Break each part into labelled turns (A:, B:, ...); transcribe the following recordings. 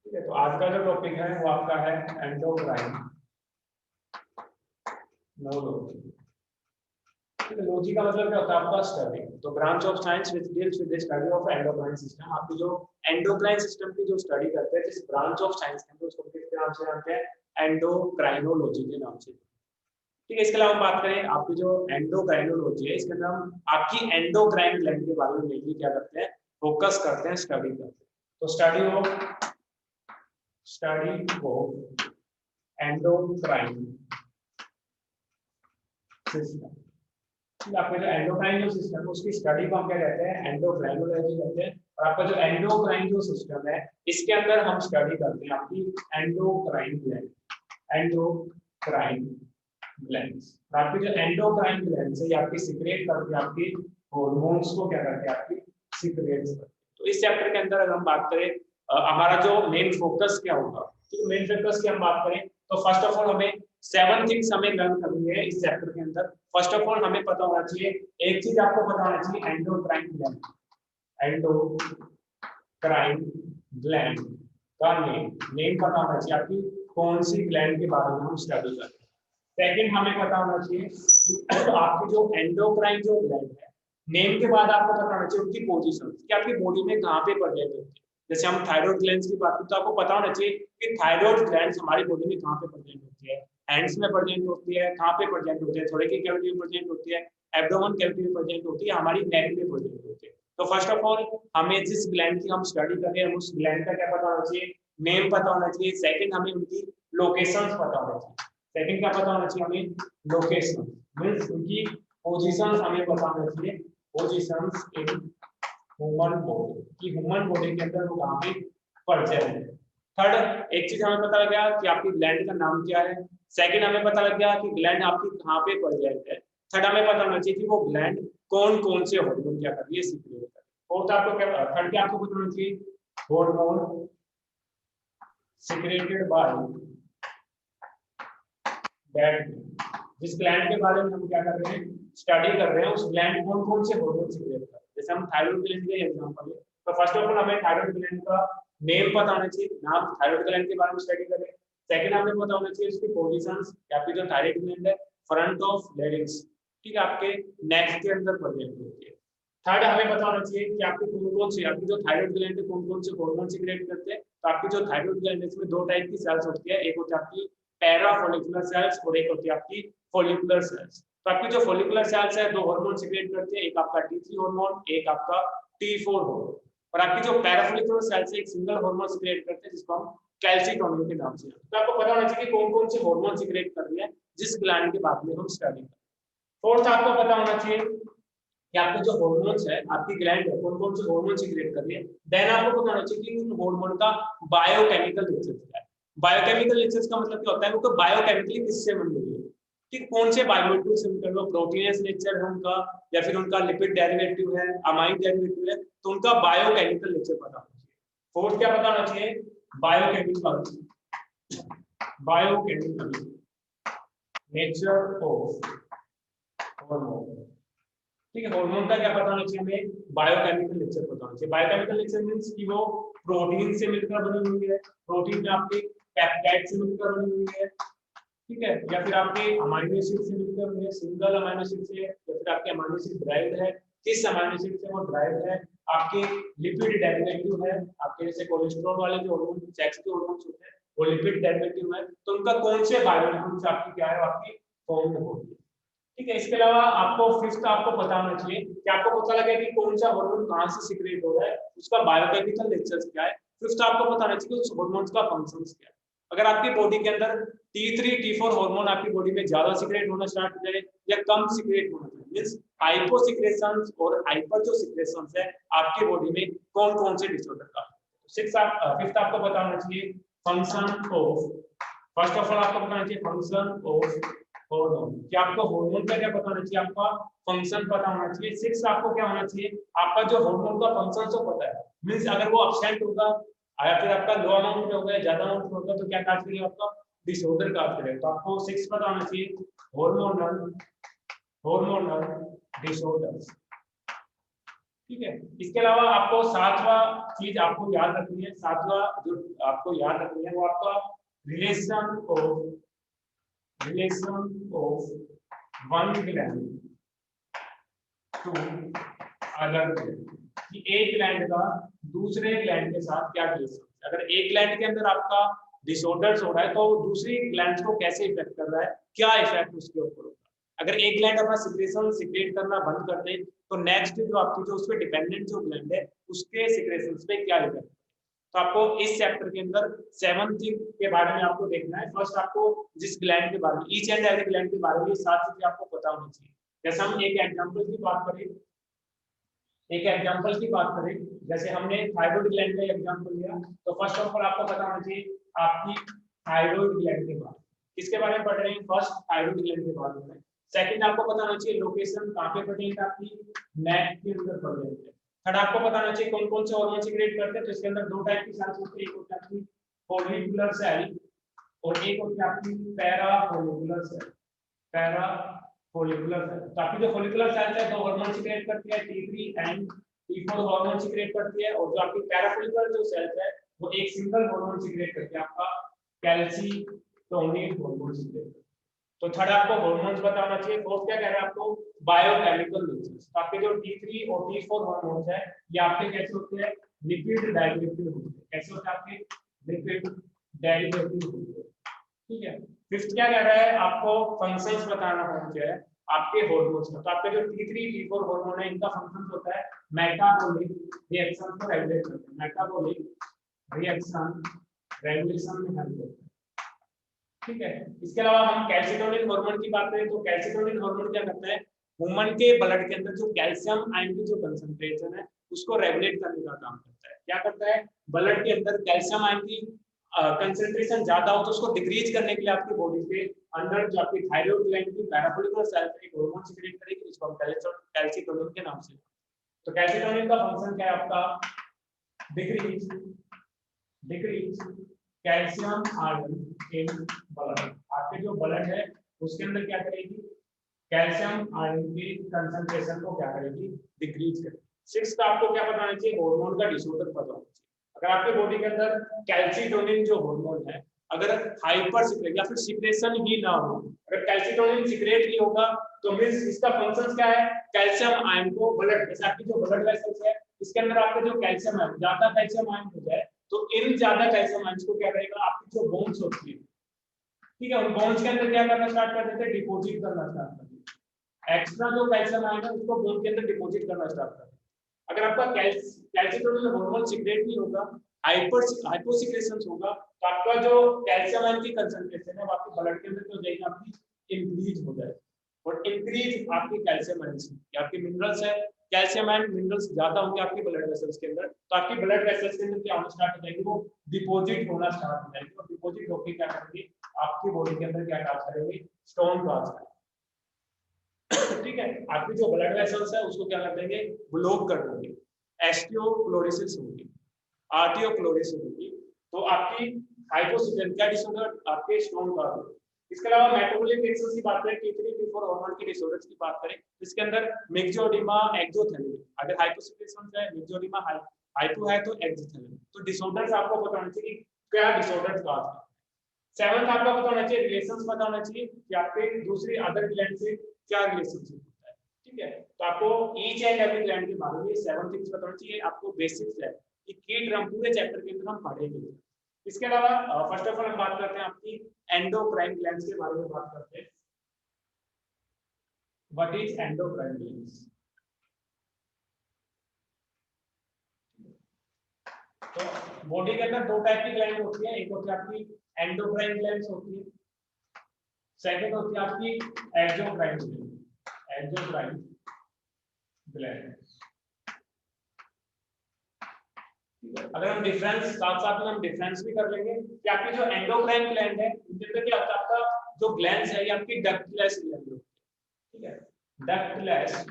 A: ठीक है, तो आज का जो टॉपिक है वो आपका है एंडोक्राइन नोलॉजी। ठीक है, लॉजी का मतलब क्या होता है आपका स्टडी। तो branch of science which deals with the study of endocrine system. आपकी जो एंडोक्राइन सिस्टम की जो स्टडी करते हैं जिस ब्रांच ऑफ साइंस के अंदर, उसको किस नाम से जानते हैं? एंडोक्राइनोलॉजी के नाम से। ठीक है, इसके अलावा हम बात करें आपकी जो एंडोक्राइनोलॉजी है, इसके अंदर हम आपकी एंडोक्राइन ग्लैंड के बारे में मेनली क्या करते हैं, फोकस करते हैं, स्टडी करते हैं। तो स्टडी ऑफ एंडोक्राइन सिस्टम। आपका जो एंडोक्राइन जो सिस्टम है उसकी स्टडी को हम क्या कहते हैं? एंडोक्राइनोलॉजी कहते हैं। और आपका जो एंडोक्राइन जो सिस्टम है इसके अंदर हम स्टडी करते हैं आपकी एंडोक्राइन ग्लैंड, एंडोक्राइन ग्लैंड्स। आपकी जो एंडोक्राइन ग्लैंड्स है ये आपकी सीक्रेट करती है आपकी हार्मोन्स को, क्या करते हैं आपकी सीक्रेट करती है। तो इस चैप्टर के अंदर अगर हम बात करें हमारा जो मेन फोकस क्या होगा, तो मेन फोकस की हम बात करें तो फर्स्ट ऑफ ऑल हमें 7 थिंग्स हमें लर्न करनी है इस चैप्टर के अंदर। फर्स्ट ऑफ ऑल हमें पता होना चाहिए, एक चीज आपको पता होना चाहिए, एंडोक्राइन ग्लैंड, एंडोक्राइन ग्लैंड का नेम पता होना चाहिए आपकी, कौन सी ग्लैंड के बारे में हम स्टडी करते हैं। सेकंड हमें पता होना चाहिए कि आपकी जो एंडोक्राइन जो ग्लैंड है, नेम के बाद आपको पता होना चाहिए उनकी पोजीशन कि आपकी बॉडी में कहाँ पे प्रेजेंट होती है। जैसे हम थायराइड ग्लैंड्स की बात करें तो आपको पता होना चाहिए कि थायराइड ग्लैंड्स हमारी बॉडी में कहाँ पे प्रेजेंट होती है। हैंड्स में प्रेजेंट होती है, कहाँ पे प्रेजेंट होती है, थोड़े की कैविटी में प्रेजेंट होती है, एब्डोमेन कैविटी में प्रेजेंट होती है, हमारी नेक में प्रेजेंट होती है। तो फर्स्ट ऑफ ऑल हमें जिस ग्लैंड की हम स्टडी कर रहे हैं उस ग्लैंड का क्या पता होना चाहिए, नेम पता होना चाहिए। सेकंड हमें उनकी लोकेशंस पता होना चाहिए। सेकंड क्या पता होना चाहिए हमें, लोकेशन मींस उनकी पोजीशंस हमें पता होना चाहिए, पोजीशंस इन ह्यूमन बॉडी की, ह्यूमन बॉडी के अंदर वो कहाँ पे प्रेजेंट है। थर्ड एक चीज हमें पता लग गया कि आपकी ग्लैंड का नाम क्या है। सेकंड हमें पता लग गया कि ग्लैंड आपकी कहाँ पे प्रेजेंट है। थर्ड हमें पता होना चाहिए कि वो ग्लैंड कौन कौन से हार्मोन क्या कर रही है, सीक्रेट कर रही है। फोर्थ आपको क्या, थर्ड क्या आपको पता होना चाहिए, हार्मोन सीक्रेटेड बाय दैट, जिस ग्लैंड के बारे में हम क्या कर रहे हैं, स्टडी कर रहे हैं, उस ग्लैंड कौन कौन से हार्मोन सीक्रेट कर रहे हैं। जैसे हम थायराइड ग्लैंड का एग्जांपल है, तो फर्स्ट ऑफ ऑल हमें थायराइड ग्लैंड का नेम पता होना चाहिए, नाम थायराइड ग्लैंड के बारे में स्टडी करें। सेकंड हमें पता होना चाहिए उसकी पोजीशंस, आपकी जो थायराइड ग्लैंड है फ्रंट ऑफ लैरिंक्स, ठीक है, आपके नेक के अंदर प्रेजेंट होती है। थर्ड हमें पता होना चाहिए कि आपकी कौन कौन सी, आपकी जो थायराइड ग्लैंड है कौन कौन से हार्मोन सीक्रेट करते हैं। तो आपकी जो थायराइड ग्लैंड है इसमें दो टाइप की सेल्स होती है, एक होती है आपकी पैरा फॉलिकुलर सेल्स और एक होती है आपकी फॉलिकुलर सेल्स। तो आपकी जो फॉलिकुलर सेल्स है दो हार्मोन सीक्रेट करती है, एक आपका T3 हार्मोन, एक आपका T4 हार्मोन। और आपकी जो पैराफॉलिकुलर सेल्स है एक सिंगल हार्मोन सीक्रेट करते हैं जिसको हम कैल्सिटोनिन के नाम से। तो आपको पता होना चाहिए कि कौन कौन से हार्मोन सीक्रेट कर रही है जिस ग्लैंड के बारे में हम स्टडी करें। फोर्थ आपको पता होना चाहिए कि आपके जो हार्मोन्स है, आपकी ग्लैंड है कौन कौन से हार्मोन सीक्रेट कर रही है। देन आपको पता होना चाहिए कि उन हार्मोन का बायोकेमिकल नेचर क्या है। बायोकेमिकल नेचर का मतलब क्या होता है, वो तो बायोकेमिकली किससे बनी हुई है, कि कौन से बायोमोलिक्यूल से मिलकर, वो प्रोटीनस नेचर है उनका या फिर उनका लिपिड डेरिवेटिव है, अमाइन डेरिवेटिव है, तो उनका बायोकेमिकल नेचर पता होना चाहिए। फोर्थ क्या पता होना चाहिए, बायोकेमिकल नेचर ऑफ हार्मोन। ठीक है, हार्मोन का क्या पता होना चाहिए हमें, बायोकेमिकल नेचर पता होना चाहिए। बायोकेमिकल नेचर मींस कि वो प्रोटीन से मिलकर बनी हुई है, प्रोटीन में आपके पेप्टाइड से मिलकर बनी हुई है, ठीक है, या फिर आपके अमाइनो एसिड से मिलकर बनी है, सिंगल अमाइनो एसिड से, या फिर आपके अमाइनो एसिड ड्राइव्ड है, किस अमाइनो एसिड से वो ड्राइव्ड है, आपके लिपिड डेरिवेटिव है, आपके जैसे कोलेस्ट्रॉल वाले जो हार्मोन सेक्स के हार्मोन्स होते हैं वो लिपिड डेरिवेटिव है, तो उनका कौन से बायोमोलिक्यूल से आपकी क्या है, आपकी फॉर्म होती है। ठीक है, इसके अलावा आपको फिफ्थ आपको पता होना चाहिए कि आपको पता लगे कि कौन सा हार्मोन कहां से सीक्रेट हो रहा है, उसका बायोकेमिकल नेचर क्या है। फिफ्थ आपको पता होना चाहिए उस हार्मोन्स का फंक्शंस क्या है। अगर आपकी बॉडी के अंदर T3 T4 हार्मोन आपकी बॉडी में ज्यादा सीक्रेट होना स्टार्ट हो जाए या कम सीक्रेट होना चाहिए, मींस हाइपो सीक्रेशंस और हाइपर जो सीक्रेशंस है आपकी बॉडी में कौन कौन से डिसऑर्डर का। सिक्स आप फिफ्थ आपको पता होना चाहिए function of, first of all आपको पता होना चाहिए फंक्शन ऑफ हार्मोन, कि आपको हार्मोन का क्या पता होना चाहिए, आपका फंक्शन पता होना चाहिए। सिक्स आपको क्या होना चाहिए, आपका जो हार्मोन का फंक्शन तो पता है, मींस अगर वो अब्सेंट होगा या फिर आपका लो अमाउंट में होगा ज्यादा अमाउंट में होगा तो क्या काज करेगा, आपका डिसऑर्डर काज करेगा। तो आपको सिक्स पता होना चाहिए हार्मोनल हार्मोनल डिसऑर्डर्स, ठीक है। इसके अलावा आपको सातवां चीज आपको याद रखनी है, सातवां जो आपको याद रखनी है वो आपका relation of one gland to other gland, कि एक ग्लैंड का दूसरे ग्लैंड के साथ क्या रिलेशन है। अगर एक ग्लैंड के अंदर आपका डिसऑर्डर्स हो रहा है तो दूसरी ग्लैंड्स को कैसे इफेक्ट कर रहा है, क्या इफेक्ट उसके ऊपर होगा। अगर एक ग्लैंड अपना सिक्रेशन सिक्रेट करना बंद कर दे तो नेक्स्ट जो आपकी जो उस पर डिपेंडेंट जो ग्लैंड है उसके सिक्रेशंस पे क्या इफेक्ट। तो आपको इस चैप्टर के अंदर 7th थिंग के बारे में आपको देखना है। फर्स्ट आपको जिस ग्लैंड के बारे में, ईच एंड एवरी ग्लैंड के बारे में 7 चीजें आपको पता होनी चाहिए। जैसे हम एक एग्जांपल की बात करें, जैसे हमने थायराइड ग्लैंड का एग्जांपल लिया, तो फर्स्ट ऑफ ऑल आपको पता होना चाहिए आपकी थायराइड ग्लैंड के बारे में। किसके बारे में पढ़ रहे हैं, फर्स्ट थायराइड ग्लैंड के बारे में। सेकंड आपको पता होना चाहिए लोकेशन कहां पे पड़ती है, आपकी नेक के अंदर पड़ जाती है। थर्ड आपको पता होना चाहिए कौन कौन से हार्मोन सीक्रेट करते हैं। तो इसके अंदर दो टाइप की सेल्स होती है, एक होती है आपकी फॉलिकुलर सेल और एक होती है आपकी parafollicular cell. Parafollicular cell, तो आपकी जो फॉलिकुलर सेल है दो हार्मोन सीक्रेट करती है, T3 and T4 hormone secrete करती है। और जो आपकी पैरा फॉलिकुलर जो सेल्स है वो एक सिंगल हार्मोन सीक्रेट करती है, आपका कैल्सीटोनिन हार्मोन सीक्रेट। तो थर्ड आपको हार्मोन्स बताना चाहिए। फोर्थ क्या कह रहा है आपको, बायोकेमिकल नेचर्स। तो आपके जो T3 और T4 हार्मोन्स है ये आपके कैसे होते हैं, लिपिड डेरिवेटिव होते हैं। कैसे होते हैं आपके, लिपिड डेरिवेटिव होते हैं। ठीक है। फिफ्थ क्या कह रहा है, आपको फंक्शंस बताना है आपके हार्मोन्स का। तो आपके जो T3 T4 हार्मोन है इनका फंक्शन होता है मेटाबॉलिक रिएक्शन को रेगुलेट करते हैं, मेटाबॉलिक रिएक्शन रेगुलेशन में हेल्प करते हैं। ठीक है। इसके अलावा हम कैल्सिटोनिन हार्मोन की बात करें तो कैल्सिटोनिन हार्मोन क्या करता है, ह्यूमन के ब्लड के अंदर जो कैल्शियम आयन की जो कंसंट्रेशन है उसको रेगुलेट करने का काम करता है। क्या करता है, ब्लड के अंदर कैल्शियम आयन की कंसंट्रेशन ज्यादा हो तो उसको डिक्रीज करने के लिए आपकी बॉडी के अंदर जो आपकी थायराइड ग्लैंड की पैराफोलिकुलर सेल एक हार्मोन सीक्रेट करेगी जिसको हम कैल्सिटोनिन के नाम से। तो कैल्सिटोनिन का फंक्शन क्या है आपका, decrease calcium ion in blood. आपके जो ब्लड है उसके अंदर क्या करेगी, कैल्शियम आयन की कंसंट्रेशन को क्या करेगी, डिक्रीज करेगी। सिक्स्थ आपको क्या पता होना चाहिए, हार्मोन का डिसऑर्डर पता होना चाहिए। अगर आपके बॉडी के अंदर कैल्सिटोनिन जो हार्मोन है अगर हाइपर सिक्रेट या फिर सिक्रेशन ही ना हो, अगर कैल्सिटोनिन सिक्रेट नहीं होगा तो मींस इसका फंक्शन क्या है, कैल्शियम आयन को ब्लड, जैसे आपकी जो ब्लड वेसल्स है इसके अंदर आपके जो कैल्शियम आयन, ज्यादा कैल्शियम आयन हो जाए तो इन ज्यादा कैल्शियम आयन को क्या करेगा, आपकी जो बोन्स होती है, ठीक है, उन बोन्स के अंदर क्या करना स्टार्ट कर देते हैं, डिपॉजिट करना स्टार्ट कर देते हैं। एक्स्ट्रा जो कैल्शियम आयन है उसको बोन के अंदर डिपॉजिट करना स्टार्ट कर देते हैं। अगर आपका कैल्सिटोनिन हार्मोन सिक्रेट नहीं होगा, हाइपोसिक्रेशन होगा, तो आपका जो कैल्शियम आयन की कंसंट्रेशन है वो आपके ब्लड के अंदर जो जाएगी आपकी इंक्रीज हो जाएगी। और इंक्रीज आपकी कैल्शियम आयन से आपके मिनरल्स है, कैल्शियम एंड मिनरल्स ज्यादा होंगे आपके ब्लड वेसल्स के अंदर, तो आपकी ब्लड वेसल्स के अंदर क्या होना स्टार्ट हो जाएगी, वो डिपॉजिट होना स्टार्ट हो जाएगी। और डिपॉजिट होकर क्या करेंगे, आपकी बॉडी के अंदर क्या काज करेंगे, स्टोन काज करेंगे। ठीक है। आपकी जो ब्लड वेसल्स है उसको क्या कर देंगे, ब्लॉक कर देंगे, एस्टियोक्लोरिसिस होगी, आर्टियोक्लोरिसिस होगी। तो आपकी हाइपोसिक्रेशन क्या डिसऑर्डर, आपके स्टोन काज होगा। इसके अलावा मेटाबॉलिक डिसऑर्डर्स की बात करें, T3 T4 हार्मोन की डिसऑर्डर्स की बात करें, इसके अंदर मिक्सोडिमा एक्सोथैलेमिक, अगर हाइपोसिक्रेशन है मिक्सोडिमा हाइपो है तो एक्सोथैलेमिक। तो डिसऑर्डर्स आपको पता होना चाहिए क्या डिसऑर्डर्स का है। सेवंथ आपको पता होना चाहिए, रिलेशंस पता होना चाहिए कि आपके दूसरी अदर ग्लैंड से क्या रिलेशनशिप होता है। ठीक है। तो आपको ईच एंड एवरी ग्लैंड के बारे में 7 थिंग्स पता होना चाहिए, आपको बेसिक्स है कि की ड्रम पूरे चैप्टर के अंदर हम पढ़ेंगे। इसके अलावा फर्स्ट ऑफ ऑल हम बात करते हैं आपकी एंडोक्राइन ग्लैंड्स के बारे में बात करते हैं। What is endocrine glands? तो बॉडी के अंदर दो टाइप की ग्लैंड होती है, एक होती है आपकी एंडोक्राइन ग्लैंड्स होती है, सेकंड होती है आपकी एक्सोक्राइन ग्लैंड, एक्सोक्राइन ग्लैंड। अगर हम डिफरेंस साथ साथ में हम डिफरेंस भी कर लेंगे कि आपकी जो एंडोक्राइन ग्लैंड है उनके अंदर क्या होता है, आपका जो ग्लैंड्स है ये आपकी डक्टलेस ग्लैंड होती है। ठीक है, डक्टलेस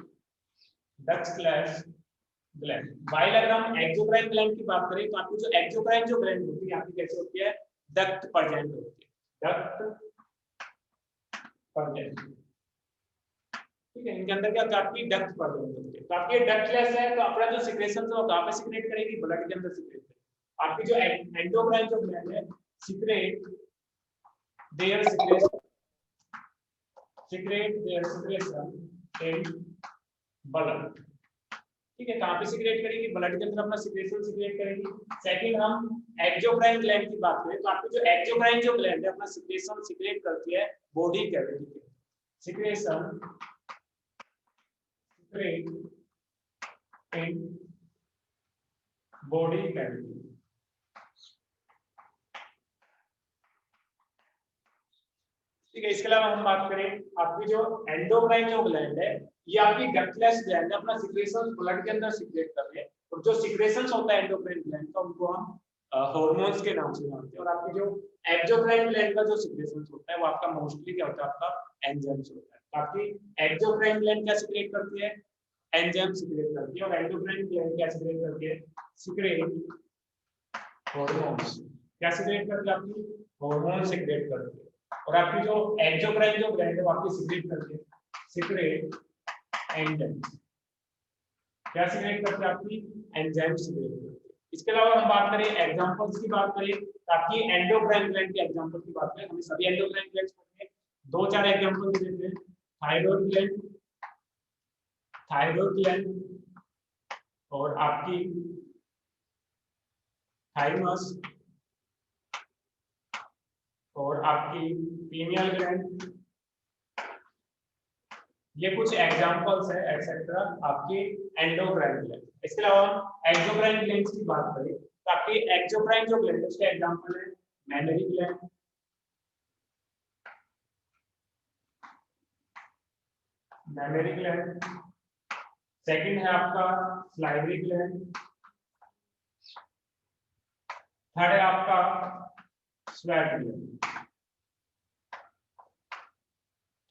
A: ग्लैंड। व्हाइल अगर हम एक्सोक्राइन ग्लैंड की बात करें तो आपकी जो एक्सोक्राइन जो ग्लैंड होती है आपकी कैसे होती है, डक्ट प्रेजेंट होती है, डक्ट प्रेजेंट। ठीक है, इनके अंदर क्या होता है, आपकी डक्ट बढ़ जाती है। तो आपकी डक्टलेस है तो अपना जो सिक्रेशन है वो कहाँ पे सिक्रेट करेगी, ब्लड के अंदर सिक्रेट करेगी। आपकी जो एंडोक्राइन जो ग्लैंड है secrete their secretion in blood. ठीक है, कहाँ पे सिक्रेट करेगी, ब्लड के अंदर अपना सिक्रेशन सिक्रेट करेगी। सेकंड हम एक्सोक्राइन ग्लैंड की बात करें तो आपकी जो एक्सोक्राइन जो ग्लैंड है अपना सिक्रेशन सिक्रेट करती है बॉडी कैविटी के, secretion secrete in body cavity. ठीक है, इसके अलावा हम बात करें आपकी जो एंडोक्राइन जो ग्लैंड है ये आपकी डक्टलेस ग्लैंड है, अपना सिक्रेशन ब्लड के अंदर सिक्रेट कर रहे हैं। और जो सिक्रेशंस होता है एंडोक्राइन ग्लैंड का उनको हम हार्मोन्स के नाम से जानते हैं। और आपकी जो एक्सोक्राइन ग्लैंड का जो सिक्रेशंस होता है वो आपका मोस्टली क्या होता है, आपका एंजाइम्स होता है। आपकी एक्सोक्राइन ग्लैंड क्या सिक्रेट करती है, एंजाइम सिक्रेट करती है। और एंडोक्राइन ग्लैंड क्या सिक्रेट करती है, सिक्रेट हार्मोन्स। क्या सिक्रेट करती है, आपकी हार्मोन सिक्रेट करती है। और आपकी जो एक्सोक्राइन जो ग्लैंड है वो आपकी सिक्रेट करती है सिक्रेट एंजाइम्स। क्या सिक्रेट करते हैं, आपकी एंजाइम सिक्रेट करते हैं। इसके अलावा हम बात करें एग्जांपल्स की बात करें तो आपकी एंडोक्राइन ग्लैंड के एग्जांपल की बात करें, हमें सभी एंडोक्राइन ग्लैंड्स पढ़ने हैं, दो चार एग्जांपल देते हैं। थायराइड ग्लैंड और आपकी थाइमस और आपकी पीनियल ग्लैंड, ये कुछ एग्जांपल्स है एक्सेट्रा आपकी एंडोक्राइन ग्लैंड। इसके अलावा हम एक्सोक्राइन ग्लैंड्स की बात करें तो आपकी एक्सोक्राइन जो ग्लैंड है उसके एग्जांपल है मैमरी ग्लैंड, सेकंड है आपका स्लाइवरी ग्लैंड, थर्ड है आपका स्वेट ग्लैंड।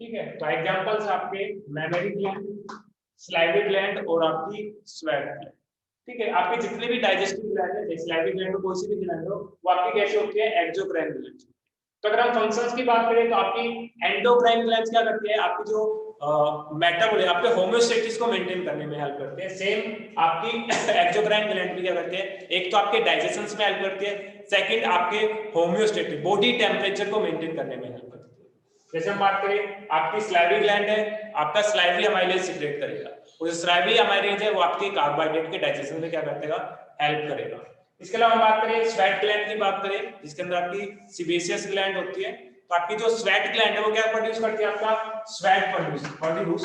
A: ठीक है, तो एग्जांपल्स आपके मैमरी ग्लैंड, स्लाइवरी ग्लैंड और आपकी स्वेट ग्लैंड। ठीक है, आपके जितने भी डाइजेस्टिव ग्लैंड है, जैसे स्लाइवरी ग्लैंड हो कोई सी भी ग्लैंड हो, वो आपकी कैसे होती है, एक्सोक्राइन ग्लैंड। तो अगर हम फंक्शंस की बात करें तो आपकी एंडोक्राइन ग्लैंड्स क्या करती है, आपकी जो मेटाबॉलिज्म आपके होम्योस्टेसिस को मेंटेन करने में हेल्प करते हैं। सेम आपकी एक्सोक्राइन ग्लैंड भी क्या करते हैं, एक तो आपके डाइजेशन में हेल्प करती है, सेकंड आपके होम्योस्टेटिक बॉडी टेम्परेचर को मेंटेन करने में हेल्प करती है। जैसे हम बात करें आपकी स्लाइवरी ग्लैंड है, आपका स्लाइवरी अमाइलेज सिक्रेट करेगा, और जो स्लाइवरी अमाइलेज है वो आपके कार्बोहाइड्रेट के डाइजेशन में क्या करेगा, हेल्प करेगा। इसके अलावा हम बात करें स्वेट ग्लैंड की बात करें, जिसके अंदर आपकी सीबेशियस ग्लैंड होती है। तो आपकी जो स्वेट ग्लैंड है वो क्या प्रोड्यूस करती है, आपका स्वेट प्रोड्यूस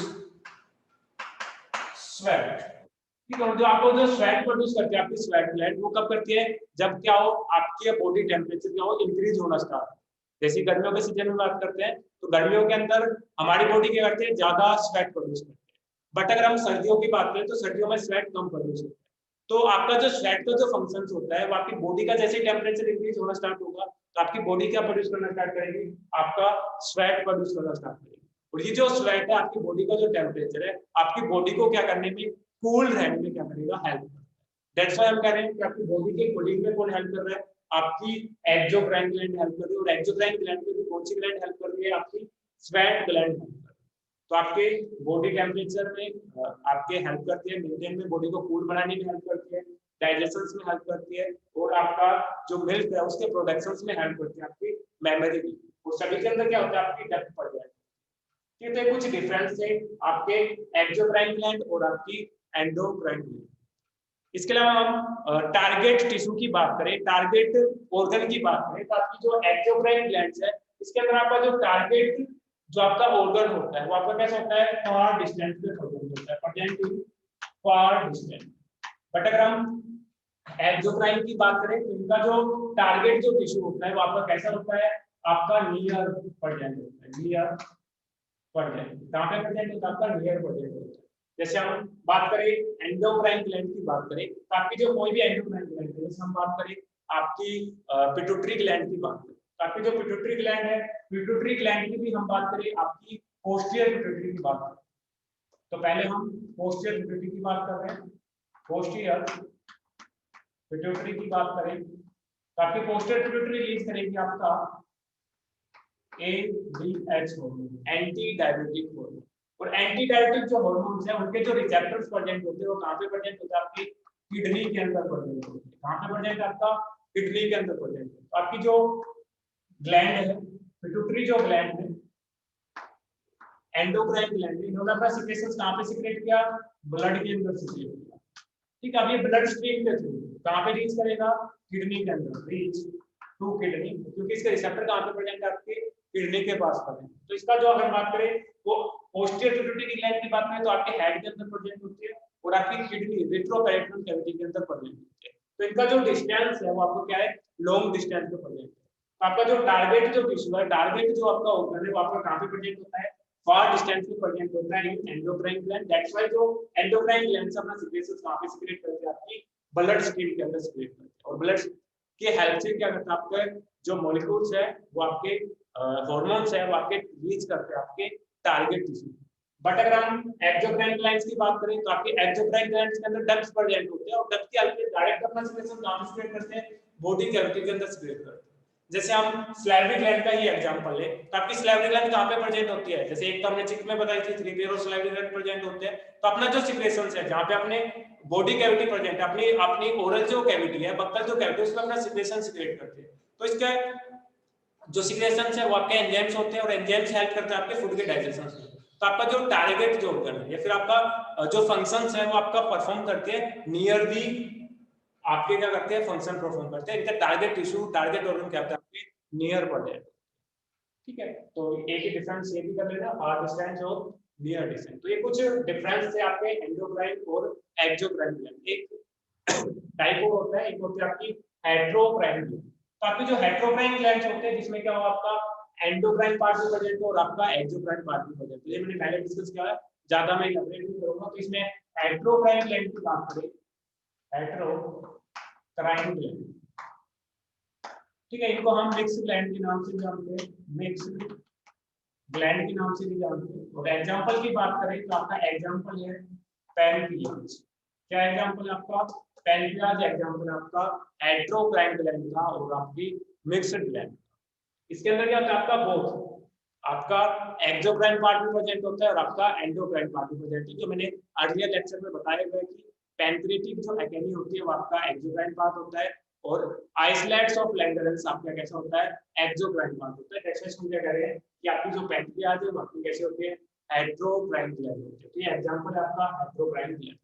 A: स्वेट। ठीक है, जो आपको जो स्वेट प्रोड्यूस करती है आपकी स्वेट ग्लैंड, वो कब करती है, जब क्या हो, आपके बॉडी टेम्परेचर क्या हो, इंक्रीज होना स्टार्ट। जैसे गर्मियों के सीजन में बात करते हैं तो गर्मियों के अंदर हमारी बॉडी क्या करती है, ज्यादा स्वेट प्रोड्यूस करती है। बट अगर हम सर्दियों की बात करें तो सर्दियों में स्वेट कम प्रोड्यूस होता है। तो आपका जो स्वेट का जो फंक्शन होता है वो आपकी बॉडी का जैसे टेम्परेचर इंक्रीज होना स्टार्ट होगा तो आपकी बॉडी क्या प्रोड्यूस करना स्टार्ट करेगी, आपका स्वेट प्रोड्यूस करना स्टार्ट करेगी। और ये जो स्वेट है आपकी बॉडी का जो टेम्परेचर है, आपकी बॉडी को क्या करने में, कूल रहने में क्या करेगा, हेल्प करेगा। दैट्स व्हाई हम कह रहे हैं कि आपकी बॉडी के कूलिंग में कौन हेल्प कर रहा है, आपकी एक्सोक्राइन ग्लैंड हेल्प कर रही है। और एक्सोक्राइन ग्लैंड में कौन सी ग्लैंड हेल्प कर रही है, आपकी स्वेट ग्लैंड हेल्प कर रही है। तो आपके बॉडी टेम्परेचर में आपके हेल्प करती है, मेंटेन में बॉडी को कूल बनाने में हेल्प करती है, डाइजेशन में हेल्प करती है, और आपका जो मिल्क है उसके प्रोडक्शन में हेल्प करती है आपकी मेमोरी की। और सभी के अंदर क्या होता है, आपकी डेप्थ बढ़ जाती है। तो कुछ डिफरेंस है आपके एक्सोक्राइन ग्लैंड और आपकी एंडोक्राइन ग्लैंड। इसके अलावा हम टारगेट टिश्यू की बात करें, टारगेट ऑर्गन की बात करें, तो आपकी जो एक्सोक्राइन ग्लैंड्स है इसके अंदर आपका जो टारगेट जो आपका ऑर्गन होता है वो आपका कैसा होता है, फार डिस्टेंस पे प्रेजेंट होता है, present in far distance. But अगर हम एक्सोक्राइन की बात करें तो इनका जो टारगेट जो टिश्यू होता है वो आपका कैसा होता है, आपका नियर प्रेजेंट होता है, नियर प्रेजेंट। कहां पे प्रेजेंट होता है, आपका नियर प्रेजेंट होता है। जैसे हम बात करें एंडोक्राइन ग्लैंड की बात करें तो आपकी जो कोई भी एंडोक्राइन ग्लैंड है, जैसे हम बात करें आपकी पिट्यूटरी ग्लैंड की बात करें, आपकी जो पिट्यूटरी ग्लैंड है, पिट्यूटरी ग्लैंड की भी हम बात करें, आपकी पोस्टीरियर पिट्यूटरी की बात करें तो पहले हम पोस्टीरियर पिट्यूटरी की बात कर रहे हैं। पोस्टीरियर पिट्यूटरी की बात करें तो आपकी पोस्टीरियर पिट्यूटरी रिलीज करेगी आपका ADH hormone, anti diabetic hormone. और एंटी डायरेटिक जो हार्मोन्स हैं उनके जो रिसेप्टर्स प्रेजेंट होते हैं वो कहाँ पे प्रेजेंट होते हैं? आपकी किडनी के अंदर प्रेजेंट होते हैं। कहाँ पे प्रेजेंट है? आपका किडनी के अंदर प्रेजेंट है। तो आपकी जो ग्लैंड है, पिट्यूटरी जो ग्लैंड है, एंडोक्राइन ग्लैंड, इन्होंने अपना सीक्रेशंस कहाँ पे सीक्रेट किया? ब्लड के अंदर सीक्रेट किया। ठीक है, अब ये ब्लड स्ट्रीम के थ्रू कहाँ पे रीच करेगा? किडनी के अंदर, रीच टू किडनी, क्योंकि इसके रिसेप्टर कहाँ पे प्रेजेंट है? आपके किडनी के पास प्रेजेंट। तो इसका जो अगर बात करें वो पोस्टीरियर पिट्यूटरी ग्लैंड की बात करें तो आपके हेड के अंदर प्रेजेंट होती है और आपकी किडनी रेट्रोपेरिटोनल कैविटी के अंदर प्रेजेंट होती है। तो इनका जो डिस्टेंस है वो आपको क्या है? लॉन्ग डिस्टेंस पे प्रेजेंट है। तो आपका जो टारगेट जो टिश्यू है, टारगेट जो आपका ऑर्गन है वो आपका कहाँ पे प्रेजेंट होता है? फार डिस्टेंस पे प्रेजेंट होता है इन एंडोक्राइन ग्लैंड। दैट्स व्हाई जो एंडोक्राइन ग्लैंड से अपना सीक्रेशंस कहाँ पे सीक्रेट करते हैं? आपकी ब्लड स्ट्रीम के अंदर सीक्रेट करते हैं। और ब्लड के हेल्प से क्या करता है? आपके जो मॉलिक्यूल्स है वो आपके हार्मोन्स है वो आपके रीच करते हैं आपके टारगेट टिश्यू। बट अगर हम एक्सोक्राइन ग्लैंड्स की बात करें तो आपके एक्सोक्राइन ग्लैंड्स के अंदर डक्ट्स प्रेजेंट होते हैं और डक्ट के हेल्प से डायरेक्ट अपना सीक्रेशन कहाँ पे सीक्रेट करते हैं? बॉडी कैविटी के अंदर सीक्रेट करते हैं। जैसे हम स्लैवरी ग्लैंड का ही एग्जांपल है, तो आपकी स्लैवरी ग्लैंड कहाँ पे प्रेजेंट होती है? जैसे एक तो हमने चिक में बताई थी 3 pair of slavery gland present होते हैं। तो अपना जो सीक्रेशंस है जहाँ पे अपने बॉडी कैविटी प्रेजेंट है, अपनी अपनी ओरल जो कैविटी है, बक्कल जो कैविटी है, उसमें अपना सीक्रेशन सीक्रेट करते हैं। तो इसका जो सीक्रेशंस है वो आपके एंजाइम्स होते हैं और एंजाइम्स हेल्प करते हैं आपके फूड के डाइजेशन में। तो आपका जो टारगेट जो ऑर्गन है या फिर आपका जो फंक्शंस है वो आपका परफॉर्म करते हैं नियर दी, आपके क्या करते हैं? फंक्शन परफॉर्म करते हैं। इनका टारगेट टिश्यू, टारगेट ऑर्गन क्या होता है? आपके नियर पड़े। ठीक है, तो एक ही डिफरेंस ये भी कर लेना, फार डिस्टेंस और नियर डिस्टेंस। तो ये कुछ डिफरेंस है आपके एंडोक्राइन और एक्सोक्राइन ग्लैंड। एक टाइप और होता है, एक होती है आपकी हेटेरोक्राइन ग्लैंड। तो आपके जो हेटेरोक्राइन ग्लैंड होते हैं जिसमें क्या हो आपका एंडोक्राइन पार्ट भी प्रेजेंट हो और आपका एक्सोक्राइन पार्ट भी प्रेजेंट हो। ये मैंने पहले डिस्कस किया है, ज्यादा मैं एलैबोरेट नहीं करूंगा। तो इसमें हेटेरोक्राइन ग्लैंड की बात करें, हेटेरोक्राइन ग्लैंड, ठीक है, इनको हम मिक्स ग्लैंड के नाम से जानते हैं, मिक्स ग्लैंड के नाम से भी जानते हैं। और एग्जांपल की बात करें तो आपका एग्जांपल है पैनक्रियाज। क्या एग्जांपल है आपका? पैनक्रियाज एग्जांपल आपका हेटेरोक्राइन ग्लैंड का और आपकी मिक्स्ड ग्लैंड। इसके अंदर क्या होता है? आपका बोथ, आपका एक्सोक्राइन पार्ट भी प्रेजेंट होता है और आपका एंडोक्राइन पार्ट भी प्रेजेंट है। जो मैंने अर्लियर लेक्चर में बताया हुआ है कि पैनक्रियाटिक जो एकेनी होती है वो आपका एक्सोक्राइन पार्ट होता है और आइसोलेट्स ऑफ लैंगरेंस आपका कैसा होता है? एक्सोक्राइन पार्ट होता है। डेफिनेशन हम क्या कह रहे हैं कि आपकी जो पैनक्रियाज है वो आपकी कैसे होती है? हेटेरोक्राइन ग्लैंड होती है। तो ये एग्जांपल है आपका हेटेरोक्राइन ग्लैंड।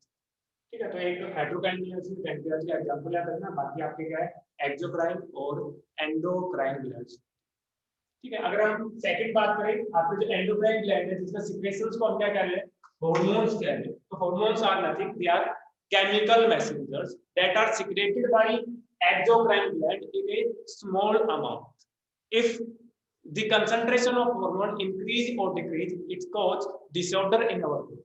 A: ठीक है, तो एक हेटेरोक्राइन ग्लैंड से पैनक्रियाज का एग्जांपल याद रखना, बाकी आपके क्या है? एक्सोक्राइन और एंडोक्राइन ग्लैंड। ठीक है, अगर हम सेकंड बात करें, आपके जो एंडोक्राइन ग्लैंड है जिसका सीक्रेशंस को हम क्या कह रहे हैं? हार्मोन्स कह रहे हैं। तो hormones are nothing, they are chemical messengers that are secreted by exocrine gland in a small amount. If the concentration of hormone increase or decrease, it cause disorder in our body.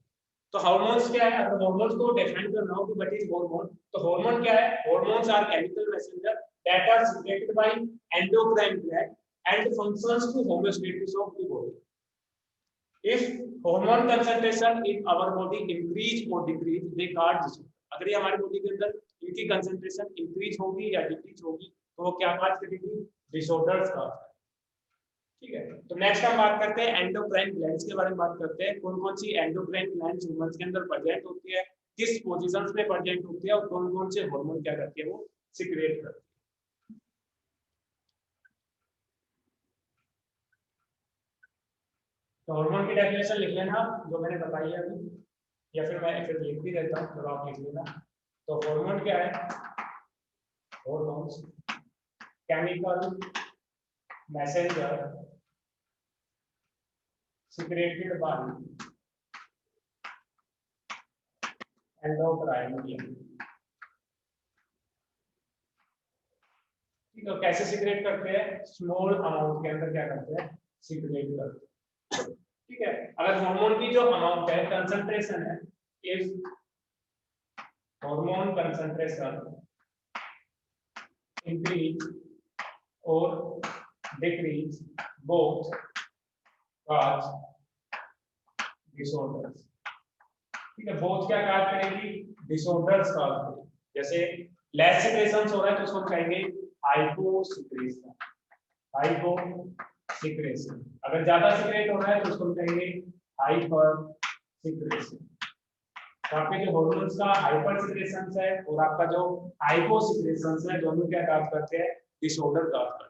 A: तो hormones क्या है? अगर hormones को define करना हो कि what is hormone, तो hormone क्या है? Hormones are chemical messenger that are secreted by endocrine gland and functions to homeostasis of the body. If hormone concentration in our body increase or decrease, they cause disorder. अगर ये हमारी body के अंदर इनकी concentration increase होगी या decrease होगी तो वो क्या काज करेगी? डिसऑर्डर्स का। ठीक है, तो नेक्स्ट हम बात करते हैं एंडोक्राइन ग्लैंड्स के बारे में बात करते हैं। कौन कौन सी एंडोक्राइन ग्लैंड्स ह्यूमंस के अंदर प्रेजेंट होती है, किस पोजीशंस में प्रेजेंट होती है और कौन कौन से हार्मोन क्या करती है? वो सीक्रेट करती है। तो हार्मोन की डेफिनेशन लिख लेना जो मैंने बताई है अभी, या फिर मैं फिर लिख भी देता हूँ, तो आप लिख लेना। तो हार्मोन क्या है? Hormones chemical messenger secreted by endocrine gland। ठीक है, कैसे सीक्रेट करते हैं? स्मॉल अमाउंट के अंदर क्या करते हैं? सीक्रेट करते हैं। ठीक है, अगर हार्मोन की जो अमाउंट है, कंसंट्रेशन है, इफ हार्मोन कंसंट्रेशन इंक्रीज और डिक्रीज बोथ cause disorders। ठीक है, बोथ क्या काज करेगी? डिसऑर्डर्स काज करेगी। जैसे लेस सिक्रेशंस हो रहा है तो उसको कहेंगे हाइपोसिक्रेशन, हाइपोसिक्रेशन। अगर ज्यादा सिक्रेट हो रहा है तो उसको कहेंगे हाइपर सिक्रेशन। तो आपके जो हॉर्मोन्स का हाइपर सिक्रेशन है और आपका जो हाइपो सिक्रेशन है, दोनों क्या काम करते हैं, डिसऑर्डर काम करते हैं।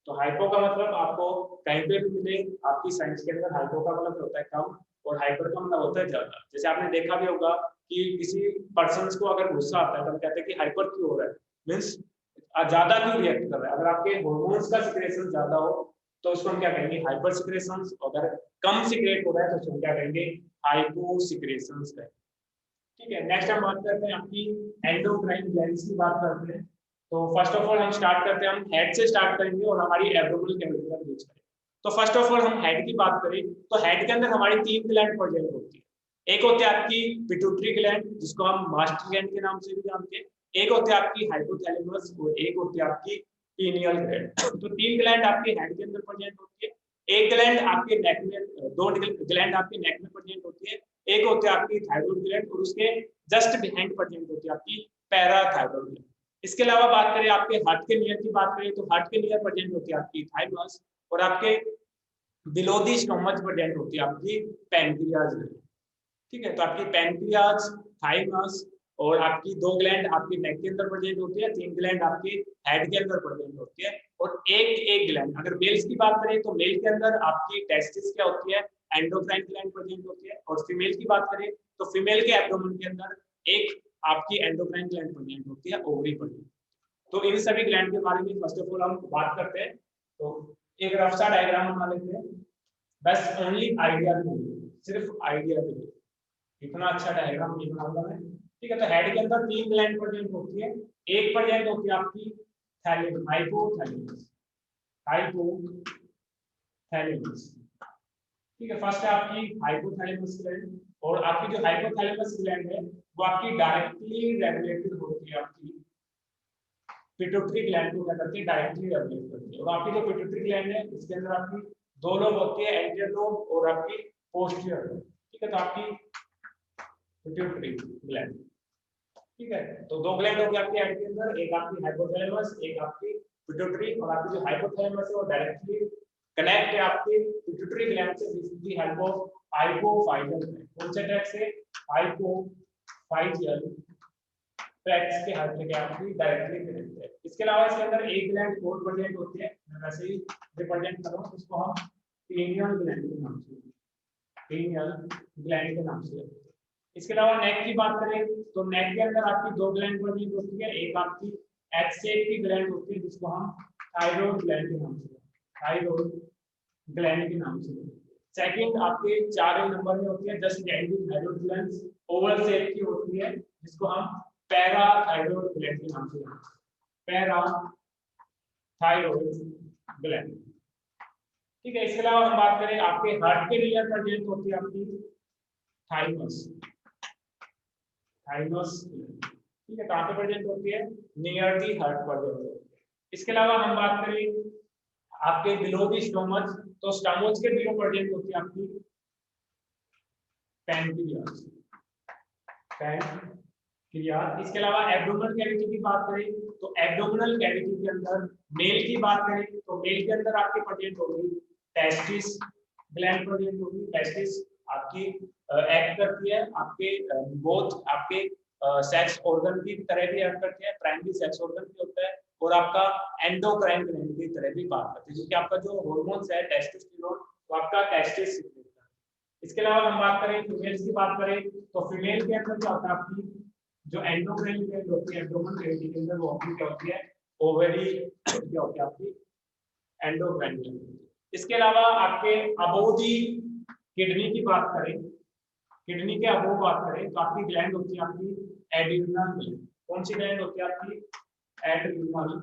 A: तो हाइपो का मतलब आपको कहीं पे भी मिले, आपकी साइंस के अंदर हाइपो का मतलब होता है कम और हाइपर का मतलब होता है ज्यादा। जैसे आपने देखा भी होगा कि किसी पर्सन को अगर गुस्सा आता है तो हम कहते हैं कि हाइपर क्यों हो रहा है, मीन्स ज्यादा क्यों रिएक्ट कर रहा है। अगर आपके हॉर्मोन्स का सिक्रेशन ज्यादा हो तो उसको हम क्या कहेंगे, हाइपर सिक्रेशन। अगर कम सिक्रेट हो रहा है तो उसको हम क्या कहेंगे, हाइपो सिक्रेशन कहेंगे। ठीक है, नेक्स्ट हम बात करते हैं आपकी एंडोक्राइन ग्लैंड्स की बात करते हैं। तो फर्स्ट ऑफ ऑल हम स्टार्ट करते हैं, हम हेड से स्टार्ट करेंगे और हमारी एब्डोमिनल कैविटी तक रीच करेंगे। तो फर्स्ट ऑफ ऑल हम हेड की बात करें तो हेड के अंदर हमारी 3 ग्लैंड प्रेजेंट होती है। एक होती है आपकी पिट्यूटरी ग्लैंड, जिसको हम मास्टर ग्लैंड के नाम से भी जानते हैं। एक होती है आपकी हाइपोथैलेमस और एक होती है आपकी पीनियल ग्लैंड। तो 3 ग्लैंड आपके हेड के अंदर प्रेजेंट होती है। एक ग्लैंड आपके नेक में, 2 ग्लैंड आपके नेक में प्रेजेंट होती है। एक होती है आपकी थायराइड ग्लैंड और उसके जस्ट बिहाइंड प्रेजेंट होती है आपकी पैराथायराइड ग्लैंड। इसके अलावा बात करें आपके हार्ट के नियर की बात करें तो हार्ट के नियर प्रेजेंट होती है आपकी थाइमस और आपके बिलो दी स्टोमच प्रेजेंट होती है आपकी पैनक्रियाज ग्लैंड। ठीक है, तो आपकी पैनक्रियाज, थाइमस और आपकी 2 ग्लैंड आपकी नेक के अंदर प्रेजेंट होती है, 3 ग्लैंड आपके हेड के अंदर प्रेजेंट होती है और एक ग्लैंड, अगर मेल्स की बात करें तो मेल के अंदर आपकी टेस्टिस क्या होती है, एंडोक्राइन ग्लैंड प्रेजेंट होती है। और फीमेल की बात करें तो फीमेल के एब्डोमेन के अंदर एक आपकी एंडोक्राइन ग्लैंड प्रेजेंट होती है, ओवरी प्रेजेंट। तो इन सभी ग्लैंड के बारे में फर्स्ट ऑफ ऑल हम बात करते हैं। तो एक रफ सा डायग्राम बना लेते हैं, बस ओनली आइडिया के लिए, सिर्फ आइडिया के लिए। इतना अच्छा डायग्राम नहीं बनाऊंगा मैं। ठीक है, तो हेड के अंदर 3 ग्लैंड प्रेजेंट होती है। एक प्रेजेंट होती है आपकी थैलेमस, हाइपोथैलेमस, हाइपोथैलेमस। ठीक है, फर्स्ट है आपकी हाइपोथैलेमस ग्लैंड और आपकी जो हाइपोथैलेमस ग्लैंड है वो आपकी डायरेक्टली रेगुलेटेड होती है आपकी पिट्यूटरी ग्लैंड को, क्या करती है, डायरेक्टली रेगुलेट करती है। और आपकी जो पिट्यूटरी ग्लैंड है इसके अंदर आपकी 2 लोब होती है, एंटीरियर लोब और आपकी पोस्टीरियर लोब। ठीक है, तो आपकी पिट्यूटरी ग्लैंड, ठीक है, तो 2 ग्लैंड होगी आपके हेड के अंदर, एक आपकी हाइपोथैलेमस, एक आपकी पिट्यूटरी। और आपकी जो हाइपोथैलेमस है वो डायरेक्टली कनेक्ट है आपके पिट्यूटरी ग्लैंड से with the help of hypophyseal gland. कौन से ट्रैक से, हाइपोफाइजियल ट्रैक्स के हेल्प से आपकी डायरेक्टली कनेक्ट है। इसके अलावा इसके अंदर एक ग्लैंड और प्रेजेंट होती है, मैं वैसे ही रिप्रेजेंट कर रहा हूं, इसको हम पीनियल ग्लैंड के नाम से, पीनियल ग्लैंड के नाम से। इसके अलावा नेक की बात करें तो नेक के अंदर आपकी 2 ग्लैंड प्रेजेंट होती है, एक आपकी एच शेप की ग्लैंड होती है जिसको हम थायराइड ग्लैंड के नाम से, थायराइड ग्लैंड के नाम से। सेकंड आपके 4 नंबर में होती है just gentle thyroid gland, oval shape की होती है जिसको हम पैराथायराइड ग्लैंड के नाम से जानते हैं, पैराथायराइड ग्लैंड। ठीक है, इसके अलावा हम बात करें आपके हार्ट के नियर प्रेजेंट होती है आपकी थाइमस, थाइमस। ठीक है, कहां पे प्रेजेंट होती है, नियर दी हार्ट प्रेजेंट होती है। इसके अलावा हम बात करें आपके बिलो दी स्टोमच, तो स्टोमच के बिलो प्रेजेंट होती है आपकी पैनक्रियाज, पैनक्रियाज। इसके अलावा एब्डोमिनल कैविटी की बात करें तो एब्डोमिनल कैविटी के अंदर मेल की बात करें तो मेल के अंदर आपके प्रेजेंट होगी टेस्टिस ग्लैंड प्रेजेंट होगी। टेस्टिस आपकी एक्ट करती है आपके बोथ आपके सेक्स ऑर्गन की तरह भी एक्ट करती है, प्राइमरी सेक्स ऑर्गन भी होता है और आपका एंडोक्राइन ग्लैंड की तरह भी बात करती है, क्योंकि आपका जो हार्मोन्स है टेस्टोस्टेरोन वो आपका टेस्टिस। इसके अलावा हम बात करें फीमेल्स की बात करें तो फीमेल के अंदर क्या होता है, आपकी जो एंडोक्राइन ग्लैंड होती है एब्डोमेन कैविटी के अंदर वो आपकी क्या होती है, ओवरी क्या होती है आपकी एंडोक्राइन ग्लैंड। इसके अलावा आपके अबोव दी किडनी की बात करें, किडनी के अबोव बात करें तो आपकी ग्लैंड होती है आपकी एड्रिनल ग्लैंड। कौन सी ग्लैंड होती है आपकी, एड्रिनल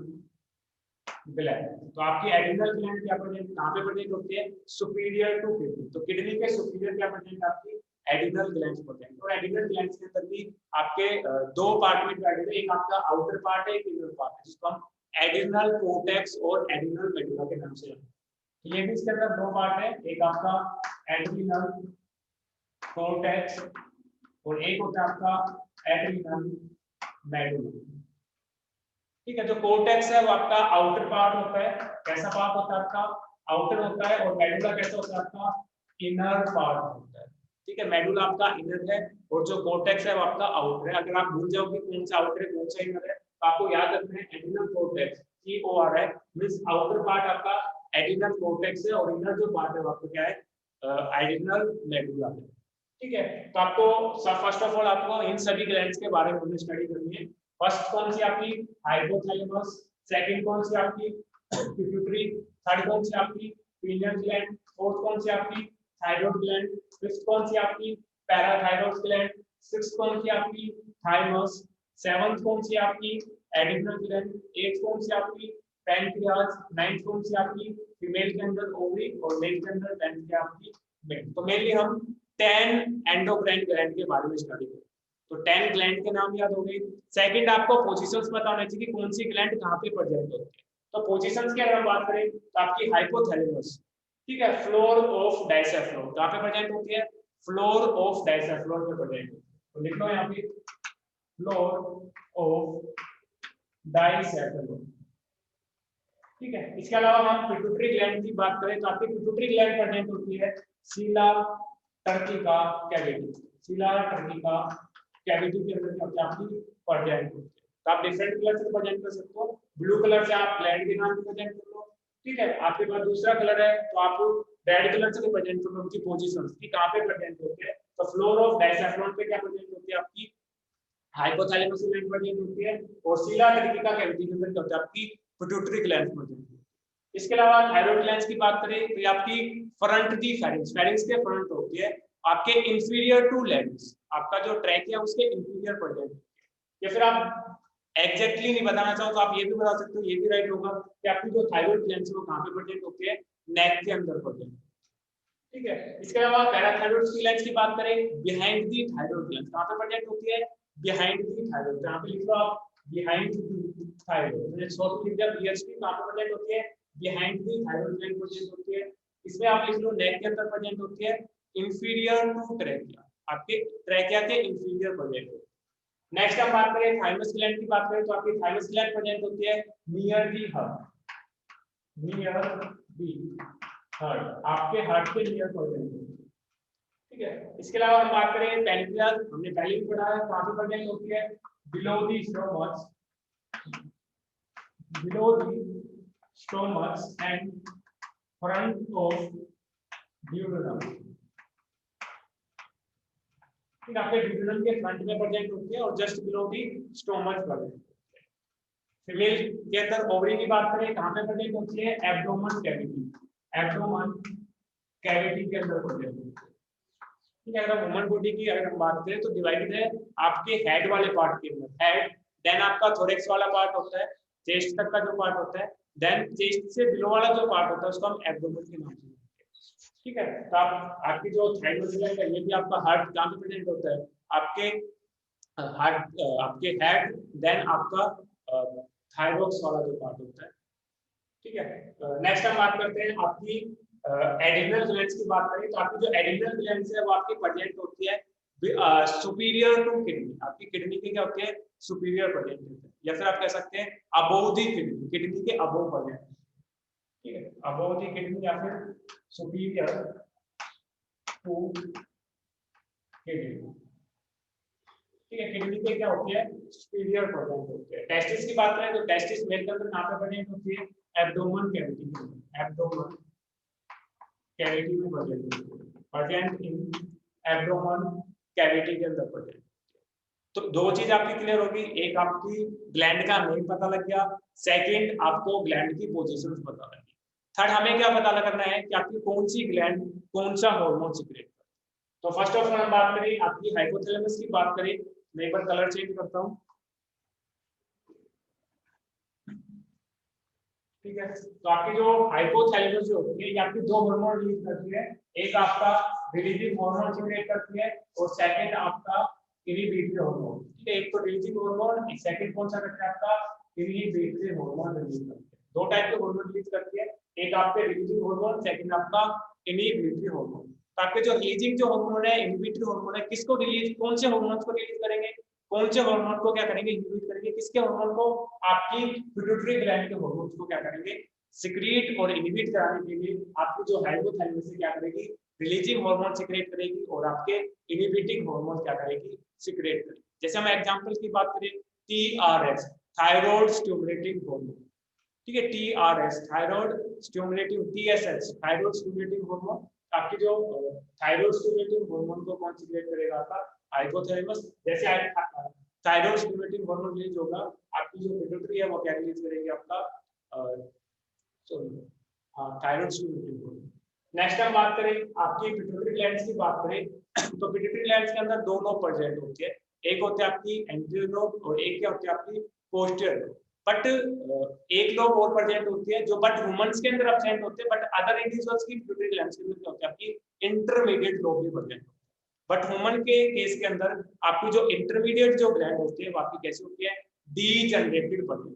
A: ग्लैंड। तो आपकी एड्रिनल ग्लैंड क्या प्रेजेंट, कहां पे प्रेजेंट होती है, सुपीरियर टू किडनी। तो किडनी के सुपीरियर क्या प्रेजेंट आपकी एड्रिनल ग्लैंड प्रेजेंट। और एड्रिनल ग्लैंड के अंदर भी आपके 2 पार्ट में डिवाइडेड है, एक आपका आउटर पार्ट है, एक इनर पार्ट है, जिसको हम एड्रिनल कोर्टेक्स और एड्रिनल मेडुला के नाम से जानते हैं। ये भी इसके अंदर 2 पार्ट है, एक आपका एड्रिनल कोर्टेक्स और एक होता है आपका एड्रिनल मेडुला। ठीक है, जो कोर्टेक्स है वो आपका आउटर पार्ट होता है, कैसा पार्ट होता है आपका, आउटर होता है, और मेडुला कैसा होता है आपका, इनर पार्ट होता है। ठीक है, मेडुला आपका इनर है और जो कोर्टेक्स है वो आपका आउटर है। अगर आप भूल जाओ कि कौन सा आउटर है कौन सा इनर है तो आपको याद रखना है एडिनल कोर्टेक्स, COR है, मींस आउटर पार्ट आपका एडिनल कोर्टेक्स है और इनर जो पार्ट है वो आपको क्या है, एडिनल मेडुला है। ठीक है, तो आपको फर्स्ट ऑफ ऑल आपको इन सभी ग्लैंड्स के बारे में स्टडी करनी है। फर्स्ट कौन सी आपकी हाइपोथैलेमस, सेकंड कौन सी आपकी पिट्यूटरी, थर्ड कौन सी आपकी पीनियल ग्लैंड, फोर्थ कौन सी आपकी थायराइड ग्लैंड, फिफ्थ कौन सी आपकी पैराथायरॉइड ग्लैंड, सिक्स्थ कौन सी आपकी थाइमस, सेवंथ कौन सी आपकी एडिनल ग्लैंड, एट्थ कौन सी आपकी पैनक्रियाज, नाइन्थ कौन सी आपकी फीमेल के अंदर ओवरी और मेल के अंदर पैनक्रिया आपकी मेल। तो मेनली हम 10 एंडोक्राइन ग्लैंड के बारे में स्टडी करें। तो 10 ग्लैंड के नाम याद हो गए। सेकंड आपको पोजीशंस पता होना चाहिए कि कौन सी ग्लैंड कहां पे प्रेजेंट होती है। तो पोजीशंस की अगर हम बात करें तो आपकी हाइपोथैलेमस, ठीक है, फ्लोर ऑफ डाइसेफ्लोर कहां पे प्रेजेंट होती है, फ्लोर ऑफ डाइसेफ्लोर पे प्रेजेंट होती है। तो लिख लो यहां पे फ्लोर ऑफ डाइसेफ्लोर। ठीक है, इसके अलावा हम पिट्यूटरी ग्लैंड की बात करें तो आपकी पिट्यूटरी ग्लैंड प्रेजेंट होती है सीला टर्टिका कैविटी, सीला टर्टिका कैविटी के अंदर क्या होता है आपकी प्रेजेंट होती है। तो आप डिफरेंट कलर से प्रेजेंट कर सकते हो, ब्लू कलर से आप ग्लैंड के नाम प्रेजेंट कर लो, ठीक है। आपके पास दूसरा कलर है तो आप रेड कलर से प्रेजेंट कर लो उनकी पोजीशंस की कहां पे प्रेजेंट होती है। तो फ्लोर ऑफ डाइसेफ्लोर पे क्या प्रेजेंट होती है आपकी हाइपोथैलेमस ग्लैंड प्रेजेंट होती है और सीला टर्टिका कैविटी के अंदर क्या होता है आपकी पिट्यूटरी ग्लैंड प्रेजेंट होती है। इसके अलावा थायराइड ग्लैंड की बात करें तो ये आपकी फ्रंट की फेरिंक्स, फेरिंक्स के फ्रंट होती है आपके इंफीरियर टू लेग्स, आपका जो ट्रैकिया है उसके इंफीरियर प्रेजेंट होती है। या फिर आप एग्जैक्टली नहीं बताना चाहो तो आप ये भी बता सकते हो, ये भी राइट होगा कि आपकी जो थायराइड ग्लैंड है वो कहां पे प्रेजेंट होती है, नेक के अंदर प्रेजेंट, ठीक है। इसके अलावा पैराथायराइड ग्लैंड की बात करें बिहाइंड दी थायराइड ग्लैंड कहां पे प्रेजेंट होती है, बिहाइंड दी थायराइड, यहां पे लिख लो आप बिहाइंड दी थायराइड, मैंने शॉर्ट लिख दिया बीएचपी कहां पे प्रेजेंट होती है, behind the thyroid gland present होती है। इसमें आप लिख लो नेक के अंदर प्रेजेंट होती है, इंफीरियर टू ट्रैकिया, आपके ट्रैकिया के इंफीरियर प्रेजेंट होती है। नेक्स्ट हम बात करें थाइमस ग्लैंड की बात करें तो आपकी थाइमस ग्लैंड प्रेजेंट होती है near the heart, near the heart, आपके हार्ट के नियर प्रेजेंट होती है, ठीक है। इसके अलावा हम बात करें पैनक्रियाज, हमने पहले भी पढ़ा है कहां पे प्रेजेंट होती है, below the stomach, below the stomach and front of duodenum, ठीक है, आपके ड्यूडेनम के फ्रंट में प्रेजेंट होती है और just below the stomach present. Female के अंदर ओवरी की बात करें कहां पे प्रेजेंट होती है, एब्डोमेन कैविटी, एब्डोमेन कैविटी के अंदर प्रेजेंट होती है, ठीक है। अगर वुमन बॉडी की अगर हम बात करें तो डिवाइडेड है आपके हेड वाले पार्ट के अंदर, हेड, देन आपका थोरेक्स वाला पार्ट होता है, चेस्ट तक का जो पार्ट होता है, देन चेस्ट से बिलो वाला जो पार्ट होता है उसको हम एब्डोमेन के नाम से, ठीक है। तो आप आपकी जो थायराइड ग्लैंड है ये भी आपका हार्ट कहां पे प्रेजेंट होता है, आपके हार्ट, आपके हेड, देन आपका थायरॉक्स वाला जो पार्ट होता है, ठीक है। नेक्स्ट हम बात करते हैं आपकी एडिनल ग्लैंड्स की बात करें तो आपकी जो एडिनल ग्लैंड्स है वो आपकी प्रेजेंट होती है सुपीरियर टू किडनी, आपकी किडनी के क्या होते हैं सुपीरियर प्रेजेंट होते हैं, या फिर आप कह सकते हैं अबोव द किडनी, किडनी के अबोव प्रेजेंट, ठीक है, अबोव द किडनी या फिर सुपीरियर टू किडनी, ठीक है। किडनी के क्या होती है सुपीरियर प्रेजेंट होते हैं। टेस्टिस की बात करें तो टेस्टिस मेल के अंदर कहां पे प्रेजेंट होती है, एब्डोमेन कैविटी में, एब्डोमेन कैविटी में प्रेजेंट होती है, प्रेजेंट इन एब्डोमेन कैविटी के अंदर प्रेजेंट। तो दो चीज आपकी क्लियर होगी, एक आपकी ग्लैंड का नेम पता लग गया, सेकंड आपको ग्लैंड की पोजीशंस पता लगी, थर्ड हमें क्या पता करना है कि आपकी कौन सी ग्लैंड कौन सा हार्मोन सीक्रेट। तो फर्स्ट ऑफ ऑल हम बात करें आपकी हाइपोथैलेमस की बात करें, मैं एक बार कलर चेंज करता हूं, ठीक है। तो आपकी जो हाइपोथैलेमस जो होती है ये आपकी दो हार्मोन रिलीज करती है, एक आपका रिलीजिंग हार्मोन सीक्रेट करती है और सेकंड आपका इनहिबिटरी हार्मोन, ठीक है। एक तो रिलीजिंग हार्मोन, एक सेकंड कौन सा करता है आपका इनहिबिटरी हार्मोन रिलीज करती है। दो टाइप के हार्मोन रिलीज करती है, एक आपके रिलीजिंग हार्मोन, सेकंड आपका इनहिबिटरी हार्मोन। तो आपके जो रिलीजिंग जो हार्मोन है, इनहिबिटरी हार्मोन है, किसको रिलीज, कौन से हार्मोन्स को रिलीज करेंगे, कौन से हार्मोन को क्या करेंगे इनहिबिट करेंगे, किसके हार्मोन को, आपकी पिट्यूटरी ग्लैंड के हार्मोन्स को क्या करेंगे सिक्रीट और इनहिबिट कराने के लिए आपकी जो हाइपोथैलेमस है क्या करेगी रिलीजिंग हार्मोन सिक्रेट करेगी और आपके इनहिबिटिंग हार्मोन क्या करेगी, सिक्रेट करेगी। जैसे हम एग्जांपल की बात करें, TRS थायराइड स्टिमुलेटिंग हार्मोन, ठीक है, TRS thyroid stimulating, TSH thyroid stimulating hormone, आपकी जो थायराइड स्टिमुलेटिंग हार्मोन को कौन सिक्रेट करेगा, आपका हाइपोथैलेमस। जैसे थायराइड स्टिमुलेटिंग हार्मोन रिलीज होगा, आपकी जो पिट्यूटरी है वो क्या रिलीज करेगी, आपका सॉरी हाँ थायराइड स्टिमुलेटिंग हार्मोन। नेक्स्ट हम बात करें आपकी पिट्यूटरी ग्लैंड्स की बात करें, तो पिट्यूटरी ग्लैंड्स के अंदर दो लोब प्रेजेंट होते हैं, एक होते हैं आपकी एंटीरियर लोब और एक क्या होती है आपकी पोस्टीरियर लोब। बट एक लोब और प्रेजेंट होती है जो बट वुमेन्स के अंदर एब्सेंट होते हैं, बट अदर इंडिविजुअल्स की पिट्यूटरी ग्लैंड्स के अंदर क्या होती है, आपकी इंटरमीडिएट लोब भी प्रेजेंट होती है। बट वुमन के केस के अंदर आपकी जो इंटरमीडिएट जो ग्लैंड होती है वो आपकी कैसी होती है, डीजनरेटेड होती है।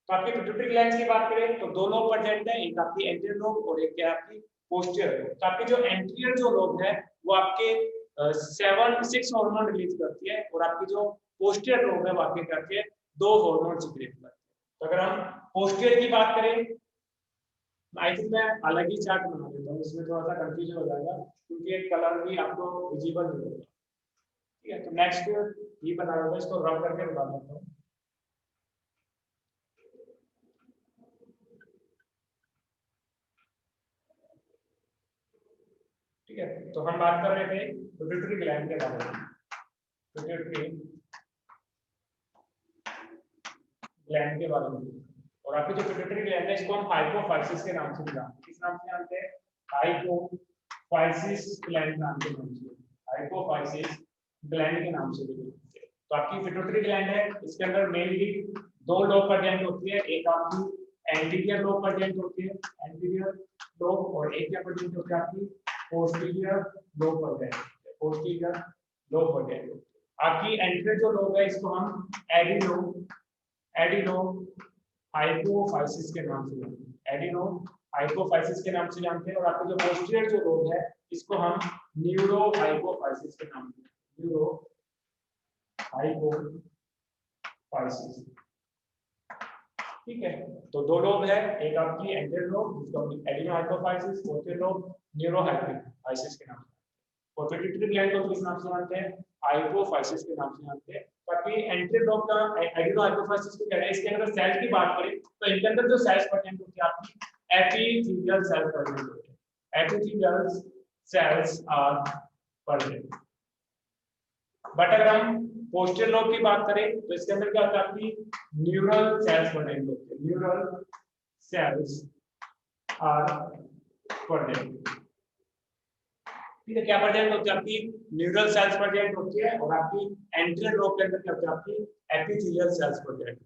A: तो आपकी पिट्यूटरी ग्लैंड्स की बात करें तो दो लोब प्रेजेंट है, एक आपकी एंटीरियर लोब और एक क्या है आपकी पोस्टीरियर लोब। तो आपकी जो एंटीरियर जो लोब है वो आपके 6 हार्मोन रिलीज करती है और आपकी जो पोस्टीरियर लोब है वो आपके करती है 2 हार्मोन सिक्रेट करती है। तो अगर हम पोस्टीरियर की बात करें, आई थिंक मैं अलग ही चार्ट बना देता हूँ, इसमें थोड़ा सा कंफ्यूजन हो जाएगा क्योंकि एक कलर भी आपको विजिबल नहीं होगा, ठीक है। तो नेक्स्ट ये बना दूंगा, इसको रब करके बता देता हूँ। ठीक है, तो हम बात कर रहे थे पिट्यूटरी ग्लैंड के बारे में। पिट्यूटरी ग्लैंड के बारे में, और आपकी जो पिट्यूटरी ग्लैंड है इसको हम हाइपोफाइसिस के नाम से जानते हैं। किस नाम से जानते हैं, हाइपोफाइसिस ग्लैंड नाम के नाम से, हाइपोफाइसिस ग्लैंड के नाम से भी जानते हैं। तो आपकी पिट्यूटरी ग्लैंड है, इसके अंदर मेनली 2 लोब प्रेजेंट होती है, एक आपकी एंटीरियर लोब प्रेजेंट होती है, एंटीरियर लोब, और एक क्या प्रेजेंट होती है आपकी posterior lobe present, posterior lobe present. आपकी एंटीरियर जो लोब है इसको हम एडिनो हाइपोफाइसिस के नाम से जानते हैं, एडिनो हाइपोफाइसिस के नाम से जानते हैं। और आपका जो पोस्टीरियर जो लोब है इसको हम न्यूरो हाइपोफाइसिस के नाम से, न्यूरो हाइपोफाइसिस, ठीक है। तो 2 लोब है, एक आपकी एंटीरियर लोब जिसको हम adeno hypophysis, posterior lobe neuro hypophysis के नाम से, और पिट्यूटरी ग्लैंड को किस नाम से जानते हैं, हाइपोफाइसिस के नाम से जानते हैं। ताकि एंटीरियर लोब का एडिनो हाइपोफाइसिस को कह रहे हैं, इसके अंदर सेल की बात करें तो इनके अंदर जो सेल्स प्रेजेंट होती है आपकी एपिथेलियल सेल प्रेजेंट होते हैं, epithelial cells are present. But अगर हम पोस्टीरियर लोब की बात करें तो इसके अंदर क्या होता है, आपकी न्यूरल सेल्स प्रेजेंट होते हैं, न्यूरल सेल्स आर प्रेजेंट, ठीक है। क्या प्रेजेंट होती है, आपकी न्यूरल सेल्स प्रेजेंट होती है, और आपकी एंटीरियर लोब के अंदर क्या होती है, आपकी एपिथेलियल सेल्स प्रेजेंट।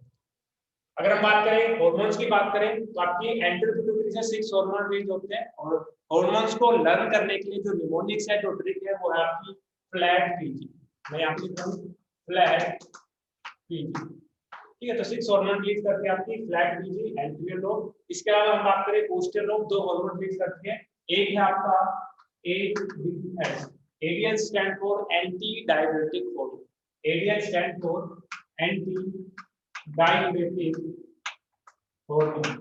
A: अगर हम बात करें हार्मोन्स की बात करें तो आपकी एंटीरियर पिट्यूटरी से 6 हार्मोन रिलीज होते हैं, और हार्मोन्स को लर्न करने के लिए जो निमोनिक्स है, जो ट्रिक है, वो है आपकी फ्लैट पीजी। मैं यहाँ पे लिख रहा हूँ फ्लैट पीजी, ठीक है। तो 6 हार्मोन रिलीज करते हैं आपकी फ्लैट पीजी, एंटीरियर लोब। इसके अलावा हम बात करें पोस्टीरियर लोब, 2 हार्मोन रिलीज करते हैं, एक है आपका ADS, ADS stand for anti-diuretic hormone, ADS stand for anti-diuretic hormone।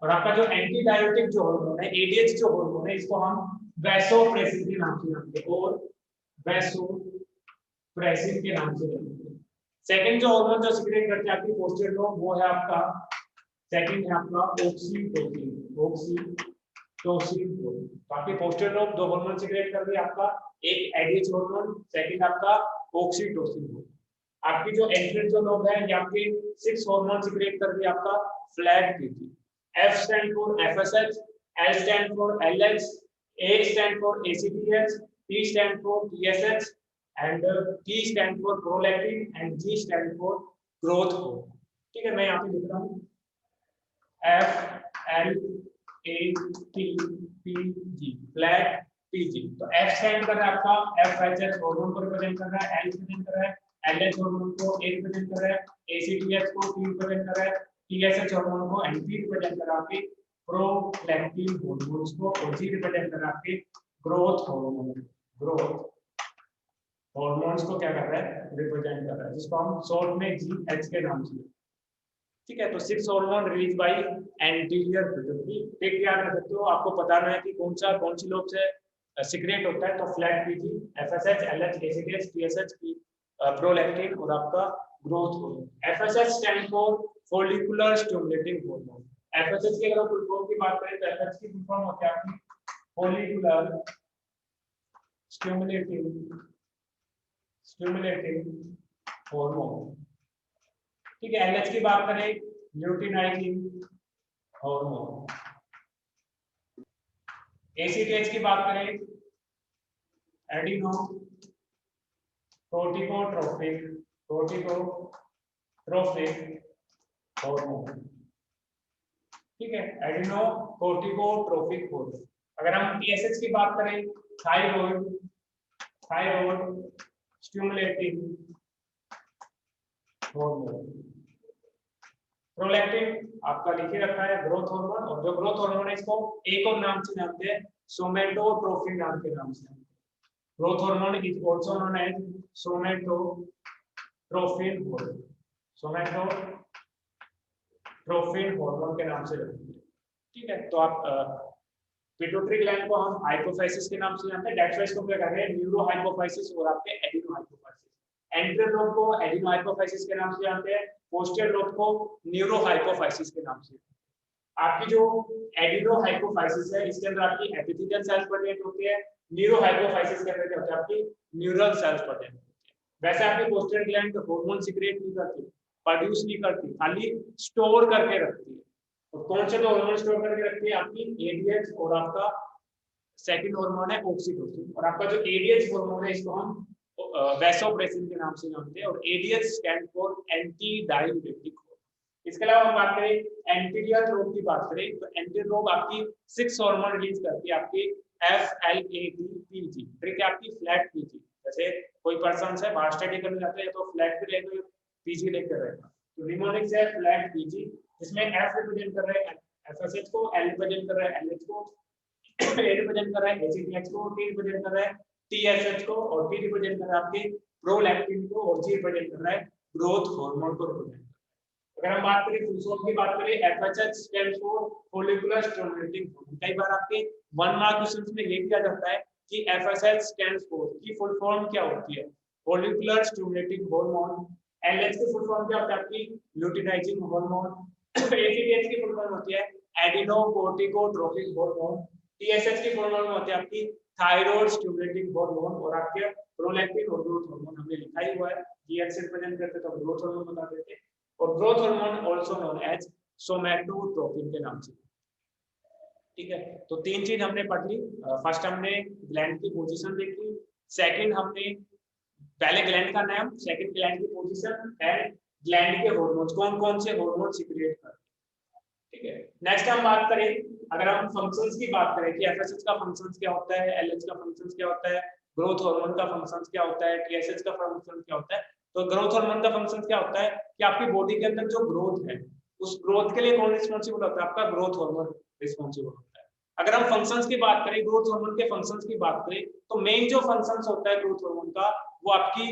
A: और आपका जो एंटी डायरेटिक जो हार्मोन है, ADH जो हार्मोन है, इसको हम वैसोप्रेसिन के नाम से जानते हैं, और वैसोप्रेसिन के नाम से जानते हैं। सेकंड जो हार्मोन जो सिक्रेट करते हैं आपकी पोस्टीरियर लोब, वो है आपका सेकंड है आपका ऑक्सीटोसिन, ऑक्सीटोसिन। बाकी पोस्टीरियर लोब 2 हार्मोन सिक्रेट कर दिया आपका, एक एडीएच हार्मोन, सेकंड आपका ऑक्सीटोसिन। आपकी जो एंटीरियर जो लोब है, ये आपके 6 हार्मोन सिक्रेट कर दिया आपका flat PG. F stand for FSH, L stand for LH, A stand for ACTH, T stand for TSH, and T stand for prolactin, and G stand for growth hormone, ठीक है। मैं यहाँ पे लिख रहा हूँ FLATPG, फ्लैट पीजी। तो F stand कर रहा है आपका FHH हार्मोन को रिप्रेजेंट कर रहा है, L रिप्रेजेंट कर रहा है LH हार्मोन को, A रिप्रेजेंट कर रहा है ACTH को, T रिप्रेजेंट कर रहा है TSH हार्मोन को, एंड P रिप्रेजेंट कर रहा है आपके प्रोलैक्टिन हार्मोन्स को, और G रिप्रेजेंट कर रहा है आपके ग्रोथ हार्मोन, ग्रोथ हार्मोन्स को क्या कर रहा है, रिप्रेजेंट कर रहा है, जिसको हम शॉर्ट में GH के नाम से। ठीक है। तो 6 hormone release by anterior pituitary. एक याद रख सकते हो, आपको बताना है कि कौन सी लोब से सिक्रेट होता है। तो flat PG, FSH, LH, ACTH, TSH की प्रोलैक्टिन और आपका growth hormone. FSH stand for follicular stimulating hormone. FSH की अगर फुल फॉर्म की बात करें तो एफएसएच की फुल फॉर्म होती है आपकी फॉलिकुलर स्टिमुलेटिंग हार्मोन। ठीक है। एलएच की बात करें ल्यूटिनाइजिंग हार्मोन। एसीटीएच की बात करें एडिनो कोर्टिकोट्रोपिक हार्मोन। ठीक है, एडिनो कोर्टिकोट्रोपिक हार्मोन। अगर हम टीएसएच की बात करें थायराइड स्टिमुलेटिंग हार्मोन। प्रोलैक्टिन आपका लिखे रखा है ग्रोथ हार्मोन, और जो ग्रोथ हार्मोन है इसको एक और नाम से जानते हैं, सोमेटोट्रोफिन नाम के नाम से। Growth hormone is also known as somatotropin hormone. Somatotropin hormone के नाम से जानते हैं। ठीक है। तो आप पिट्यूटरी ग्लैंड को हम हाइपोफाइसिस के नाम से जानते हैं। डेट्स को क्या कहते हैं, न्यूरो हाइपोफाइसिस और आपके एडिनो हाइपोफाइसिस। एंटीरियर लोब को एडिनो हाइपोफाइसिस के नाम से जानते हैं, पोस्टीरियर लोब को न्यूरो हाइपोफाइसिस के नाम से। आपकी जो एडिनो हाइपोफाइसिस है इसके अंदर आपकी एपिथेलियल सेल्स प्रेजेंट होती है, न्यूरो हाइपोफाइसिस के अंदर क्या होता है आपकी न्यूरल सेल्स प्रेजेंट होती है। वैसे आपकी पोस्टीरियर ग्लैंड हार्मोन सीक्रेट नहीं करती, प्रोड्यूस नहीं करती, खाली स्टोर करके रखती है। और कौन से दो हार्मोन स्टोर करके रखती है, आपकी एडीएच और आपका सेकंड हार्मोन है ऑक्सीटोसिन। और आपका जो एडीएच हार्मोन है इसको हम वैसोप्रेसिन के नाम से जानते हैं, और ADH stand for anti diuretic. इसके अलावा हम बात करें एंटीरियर लोब की बात करें तो एंटीरियर लोब आपकी 6 हार्मोन रिलीज करती है, आपकी FLAT-PG। ट्रिक है आपकी फ्लैट पीजी। जैसे कोई पर्सन है बाहर स्टडी करने जाते हैं तो फ्लैट पे रहेगा, पीजी लेकर रहेगा। तो निमोनिक्स है फ्लैट पीजी, जिसमें F रिप्रेजेंट कर रहा है एफएसएच को, L रिप्रेजेंट कर रहा है एलएच को, A रिप्रेजेंट कर रहा है एसीटीएच को, T रिप्रेजेंट कर रहा है टीएसएच को, और P रिप्रेजेंट कर रहा है आपके प्रोलैक्टिन को, और G रिप्रेजेंट कर रहा है ग्रोथ हार्मोन को रिप्रेजेंट। अगर हम बात करें फुल फॉर्म की बात करें, FHH stands for follicular stimulating hormone. कई बार आपके 1 मार्क क्वेश्चंस में ये किया जाता है कि एफएचएच स्टैंड्स फॉर की फुल फॉर्म क्या होती है, फॉलिकुलर स्टिमुलेटिंग हार्मोन। एलएच की फुल फॉर्म क्या होता है आपकी ल्यूटिनाइजिंग हार्मोन। एसीटीएच की फुल फॉर्म होती है एडिनोकोर्टिकोट्रोपिक हार्मोन। टीएसएच की फुल फॉर्म होती है आपकी थायराइड स्टिमुलेटिंग हार्मोन। और आपके प्रोलैक्टिन और ग्रोथ हार्मोन हमने लिखा ही हुआ है, जीएच से रिप्रेजेंट करते तो ग्रोथ हार्मोन बता देते हैं। और growth hormone also known as somatotropin के नाम से। ठीक है। तो 3 चीज हमने पढ़ ली। फर्स्ट हमने ग्लैंड की पोजीशन देखी, सेकंड हमने पहले ग्लैंड का नाम, सेकंड ग्लैंड की पोजीशन, एंड ग्लैंड के हार्मोन्स, कौन कौन से हार्मोन सीक्रेट करते हैं। ठीक है। नेक्स्ट हम बात करें, अगर हम फंक्शंस की बात करें कि एफएसएच का फंक्शंस क्या होता है, एलएच का फंक्शंस क्या होता है, ग्रोथ हार्मोन का फंक्शंस क्या होता है, टीएसएच का फंक्शन क्या होता है। तो ग्रोथ हार्मोन का फंक्शन क्या होता है कि आपकी बॉडी के अंदर जो ग्रोथ है उस ग्रोथ के लिए कौन रिस्पांसिबल होता है, आपका ग्रोथ हार्मोन रिस्पांसिबल होता है। अगर हम फंक्शंस की बात करें, ग्रोथ हार्मोन के फंक्शंस की बात करें, तो मेन जो फंक्शंस होता है ग्रोथ हार्मोन का वो आपकी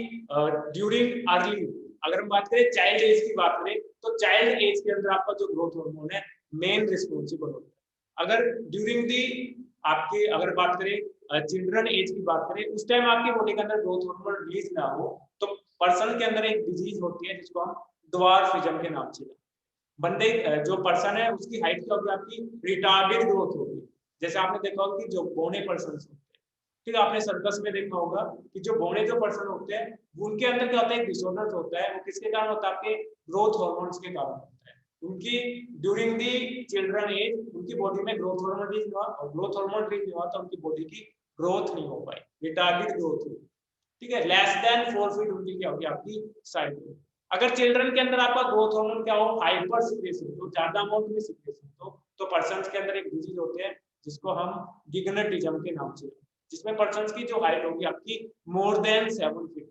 A: ड्यूरिंग अर्ली, अगर हम बात करें चाइल्ड एज की बात करें तो चाइल्ड एज के अंदर आपका जो ग्रोथ हार्मोन है मेन रिस्पांसिबल होता है। अगर ड्यूरिंग दी आपकी अगर बात करें चिल्ड्रन एज की बात करें, उस टाइम आपकी बॉडी के अंदर ग्रोथ हार्मोन रिलीज ना हो तो पर्सन के अंदर एक डिजीज होती है जिसको हम ड्वार्फिज्म के नाम से, बंदे जो पर्सन है उसकी हाइट क्या होगी, आपकी रिटार्डेड ग्रोथ होगी। जैसे आपने देखा होगा कि जो बौने पर्सन होते हैं, ठीक है, आपने सर्कस में देखा होगा कि जो बौने जो पर्सन होते हैं उनके अंदर क्या होता है, एक डिसऑर्डर होता है, वो किसके कारण होता है, आपके ग्रोथ हार्मोन्स के कारण होता है। उनकी ड्यूरिंग दी चिल्ड्रन एज उनकी बॉडी में ग्रोथ हार्मोन रिलीज हुआ, और ग्रोथ हार्मोन रिलीज हुआ तो उनकी बॉडी की ग्रोथ नहीं हो पाई, रिटार्डेड ग्रोथ हुई। ठीक है, लेस देन 4 फीट उनकी क्या होगी, आपकी साइज। अगर चिल्ड्रन के अंदर आपका ग्रोथ हार्मोन क्या हो, हाइपर सिक्रेशन, तो ज्यादा अमाउंट में सिक्रेशन तो पर्सन्स के अंदर एक डिजीज होते हैं जिसको हम गिगनटिज्म के नाम से, जिसमें पर्सन्स की जो हाइट होगी आपकी मोर देन 7 फीट।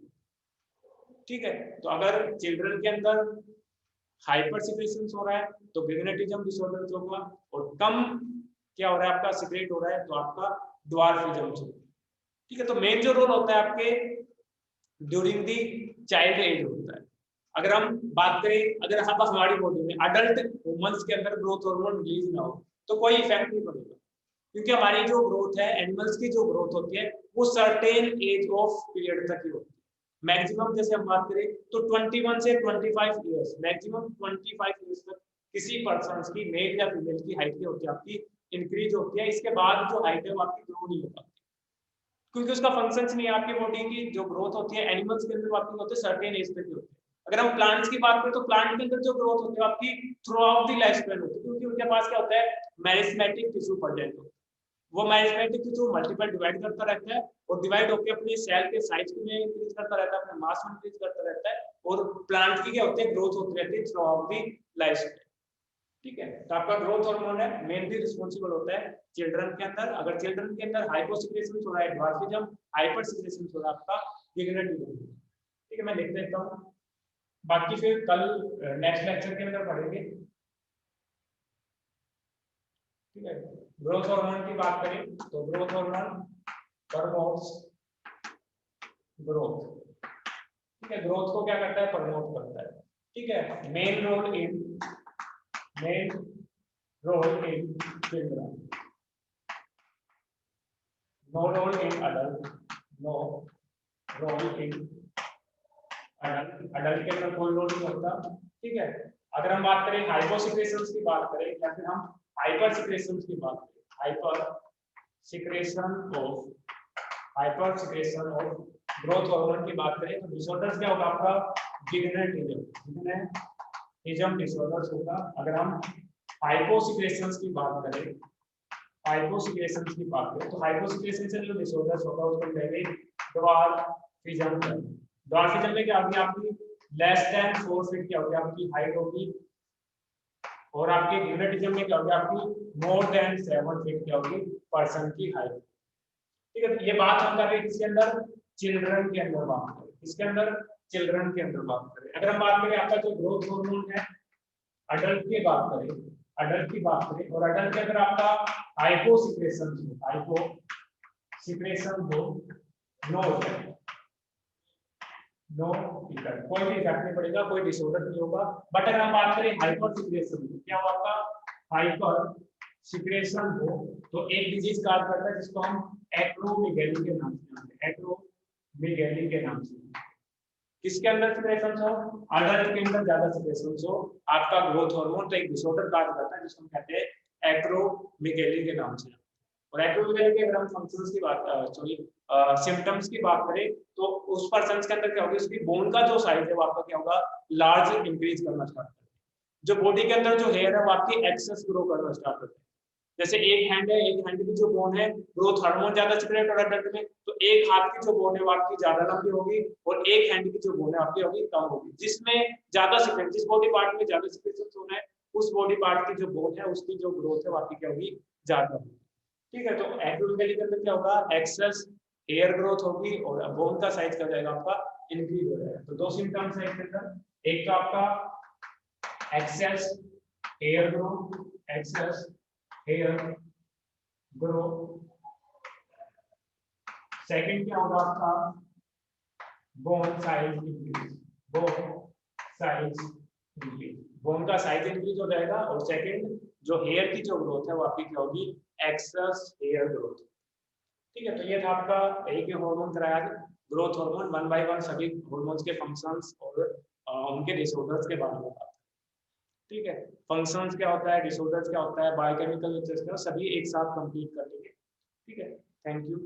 A: ठीक है, तो अगर चिल्ड्रन के अंदर हाइपर सिक्रेशन हो रहा है तो गिगनटिज्म डिसऑर्डर होगा, और कम क्या हो रहा है, आपका सिक्रेट हो रहा है तो आपका ड्वार्फिज्म होगा। ठीक है, तो मेन जो रोल होता है आपके ड्यूरिंग दी चाइल्ड एज होता है। अगर हम बात करें, अगर हमारी बॉडी में अडल्ट ह्यूमंस के अंदर ग्रोथ हार्मोन रिलीज ना हो तो कोई इफेक्ट नहीं पड़ेगा, क्योंकि हमारी जो ग्रोथ है, एनिमल्स की जो ग्रोथ होती है वो सर्टेन एज ऑफ पीरियड तक ही होती है। मैक्सिमम जैसे हम बात करें तो 21 से 25 इयर्स, मैक्सिमम 25 इयर्स तक किसी पर्सन की, मेल या फीमेल की हाइट क्या होती है आपकी, इंक्रीज होती है। इसके बाद जो हाइट है वो आपकी ग्रो नहीं हो पाती, क्योंकि उसका फंक्शंस नहीं है। आपकी बॉडी की जो ग्रोथ होती है एनिमल्स के अंदर आपकी होती है सर्टेन एज तक ही होती है। अगर हम प्लांट्स की बात करें तो प्लांट के अंदर जो ग्रोथ होती है आपकी through out the life span होती है, क्योंकि उनके पास क्या होता है, मेरिस्मेटिक टिश्यू प्रेजेंट होता है। वो मेरिस्मेटिक टिश्यू मल्टीपल डिवाइड करता रहता है और डिवाइड होकर अपने सेल के साइज में इंक्रीज करता रहता है, अपने मास में इंक्रीज करता रहता है, और प्लांट की क्या होती है, ग्रोथ होती रहती है through out the life span. ठीक है, तो आपका ग्रोथ हार्मोन है मेनली रिस्पॉन्सिबल होता है चिल्ड्रन के अंदर। अगर चिल्ड्रन के अंदर हाइपोसिक्रेशन हो रहा है, ड्वार्फिज्म, हाइपर सिक्रेशन हो रहा है आपका डिग्रेडेशन। ठीक है, मैं लिख देता हूँ, बाकी फिर कल नेक्स्ट लेक्चर के अंदर पढ़ेंगे। ठीक है, ग्रोथ हार्मोन की बात करें तो ग्रोथ हार्मोन प्रमोट्स ग्रोथ। ठीक है, ग्रोथ को क्या करता है, प्रमोट करता है। ठीक है, main role in children, no role in adult, no role in adult के अंदर कोई रोल नहीं होता। ठीक है, अगर हम बात करें हाइपोसिक्रेशंस की बात करें या फिर हम हाइपर सिक्रेशंस की बात करें, hyper secretion of growth hormone की बात करें तो डिसऑर्डर्स क्या होगा आपका, जिग्नेटिज्म डिसऑर्डर्स होगा। अगर हम हाइपोसिक्रेशंस की बात करें, हाइपोसिक्रेशंस की बात करें तो हाइपोसिक्रेशन से जो डिसऑर्डर्स होगा उसको कहेंगे ड्वार्फिज्म। ड्वार्फिज्म में क्या होगी आपकी, लेस देन 4 फीट क्या होगी आपकी हाइट होगी, और आपके गिग्नेटिज्म में क्या होगी आपकी मोर देन 7 फीट क्या होगी पर्सन की हाइट। ठीक है, ये बात हम कर रहे हैं किसके अंदर, चिल्ड्रन के अंदर बात करें, इसके अंदर चिल्ड्रन के अंदर बात करें। अगर हम बात करें आपका जो ग्रोथ हार्मोन है अडल्ट की बात करें, अडल्ट की बात करें और अडल्ट के अंदर आपका हाइपोसिक्रेशन हो, नो इफेक्ट, कोई भी इफेक्ट नहीं पड़ेगा, कोई डिसऑर्डर नहीं होगा। बट अगर हम बात करें हाइपर सिक्रेशन, क्या हुआ आपका हाइपर सिक्रेशन हो तो एक डिजीज कार्ड करता है जिसको हम एक्रोमेगैली के नाम से जानते हैं, एक्रोमेगैली के नाम से। किसके अंदर सिक्रेशन हो, अडल्ट के अंदर ज्यादा सिक्रेशन हो आपका ग्रोथ हार्मोन, तो एक डिसऑर्डर कार्ड करता है जिसको हम कहते हैं एक्रोमेगैली के नाम से। और एक्रोमेगैली के अगर हम फंक्शंस की बात सिम्टम्स की बात करें तो उस पर्सन के अंदर क्या होगा, उसकी बोन का जो साइज है वो आपका क्या होगा, लार्ज इंक्रीज करना स्टार्ट करता है। जो बॉडी के अंदर जो हेयर है वो आपकी एक्सेस ग्रो करना स्टार्ट करता है। जैसे एक हैंड है, एक हैंड की जो बोन है, ग्रोथ हार्मोन ज्यादा सिक्रेट हो रहा है अडल्ट में, तो एक हाथ की जो बोन है वो आपकी ज्यादा लंबी होगी और एक हैंड की जो बोन है आपकी होगी कम होगी। जिसमें ज्यादा सिक्रेट, जिस बॉडी पार्ट में ज्यादा सिक्रेशन होना है उस बॉडी पार्ट की जो बोन है उसकी जो ग्रोथ है वो आपकी क्या होगी, ज्यादा होगी। ठीक है, तो एक्रोमेगैली के अंदर क्या होगा, एक्सेस हेयर ग्रोथ होगी और बोन का साइज क्या हो जाएगा आपका, इंक्रीज हो जाएगा। तो दो सिम्टम्स है इसके अंदर, एक तो आपका excess hair growth, excess hair growth, second क्या होगा आपका, bone size increase, bone size increase, bone का साइज इंक्रीज हो जाएगा। और सेकंड जो हेयर की जो ग्रोथ है वो आपकी क्या होगी, एक्सेस हेयर ग्रोथ। ठीक है, तो ये था आपका एक हार्मोन कराया, ग्रोथ हार्मोन, 1 बाय 1 सभी हार्मोन्स के फंक्शंस और उनके डिसऑर्डर्स के बारे में बात। ठीक है, फंक्शंस क्या होता है, डिसऑर्डर्स क्या होता है, बायोकेमिकल नेचर क्या, सभी एक साथ कंप्लीट कर लेंगे। ठीक है, थैंक यू।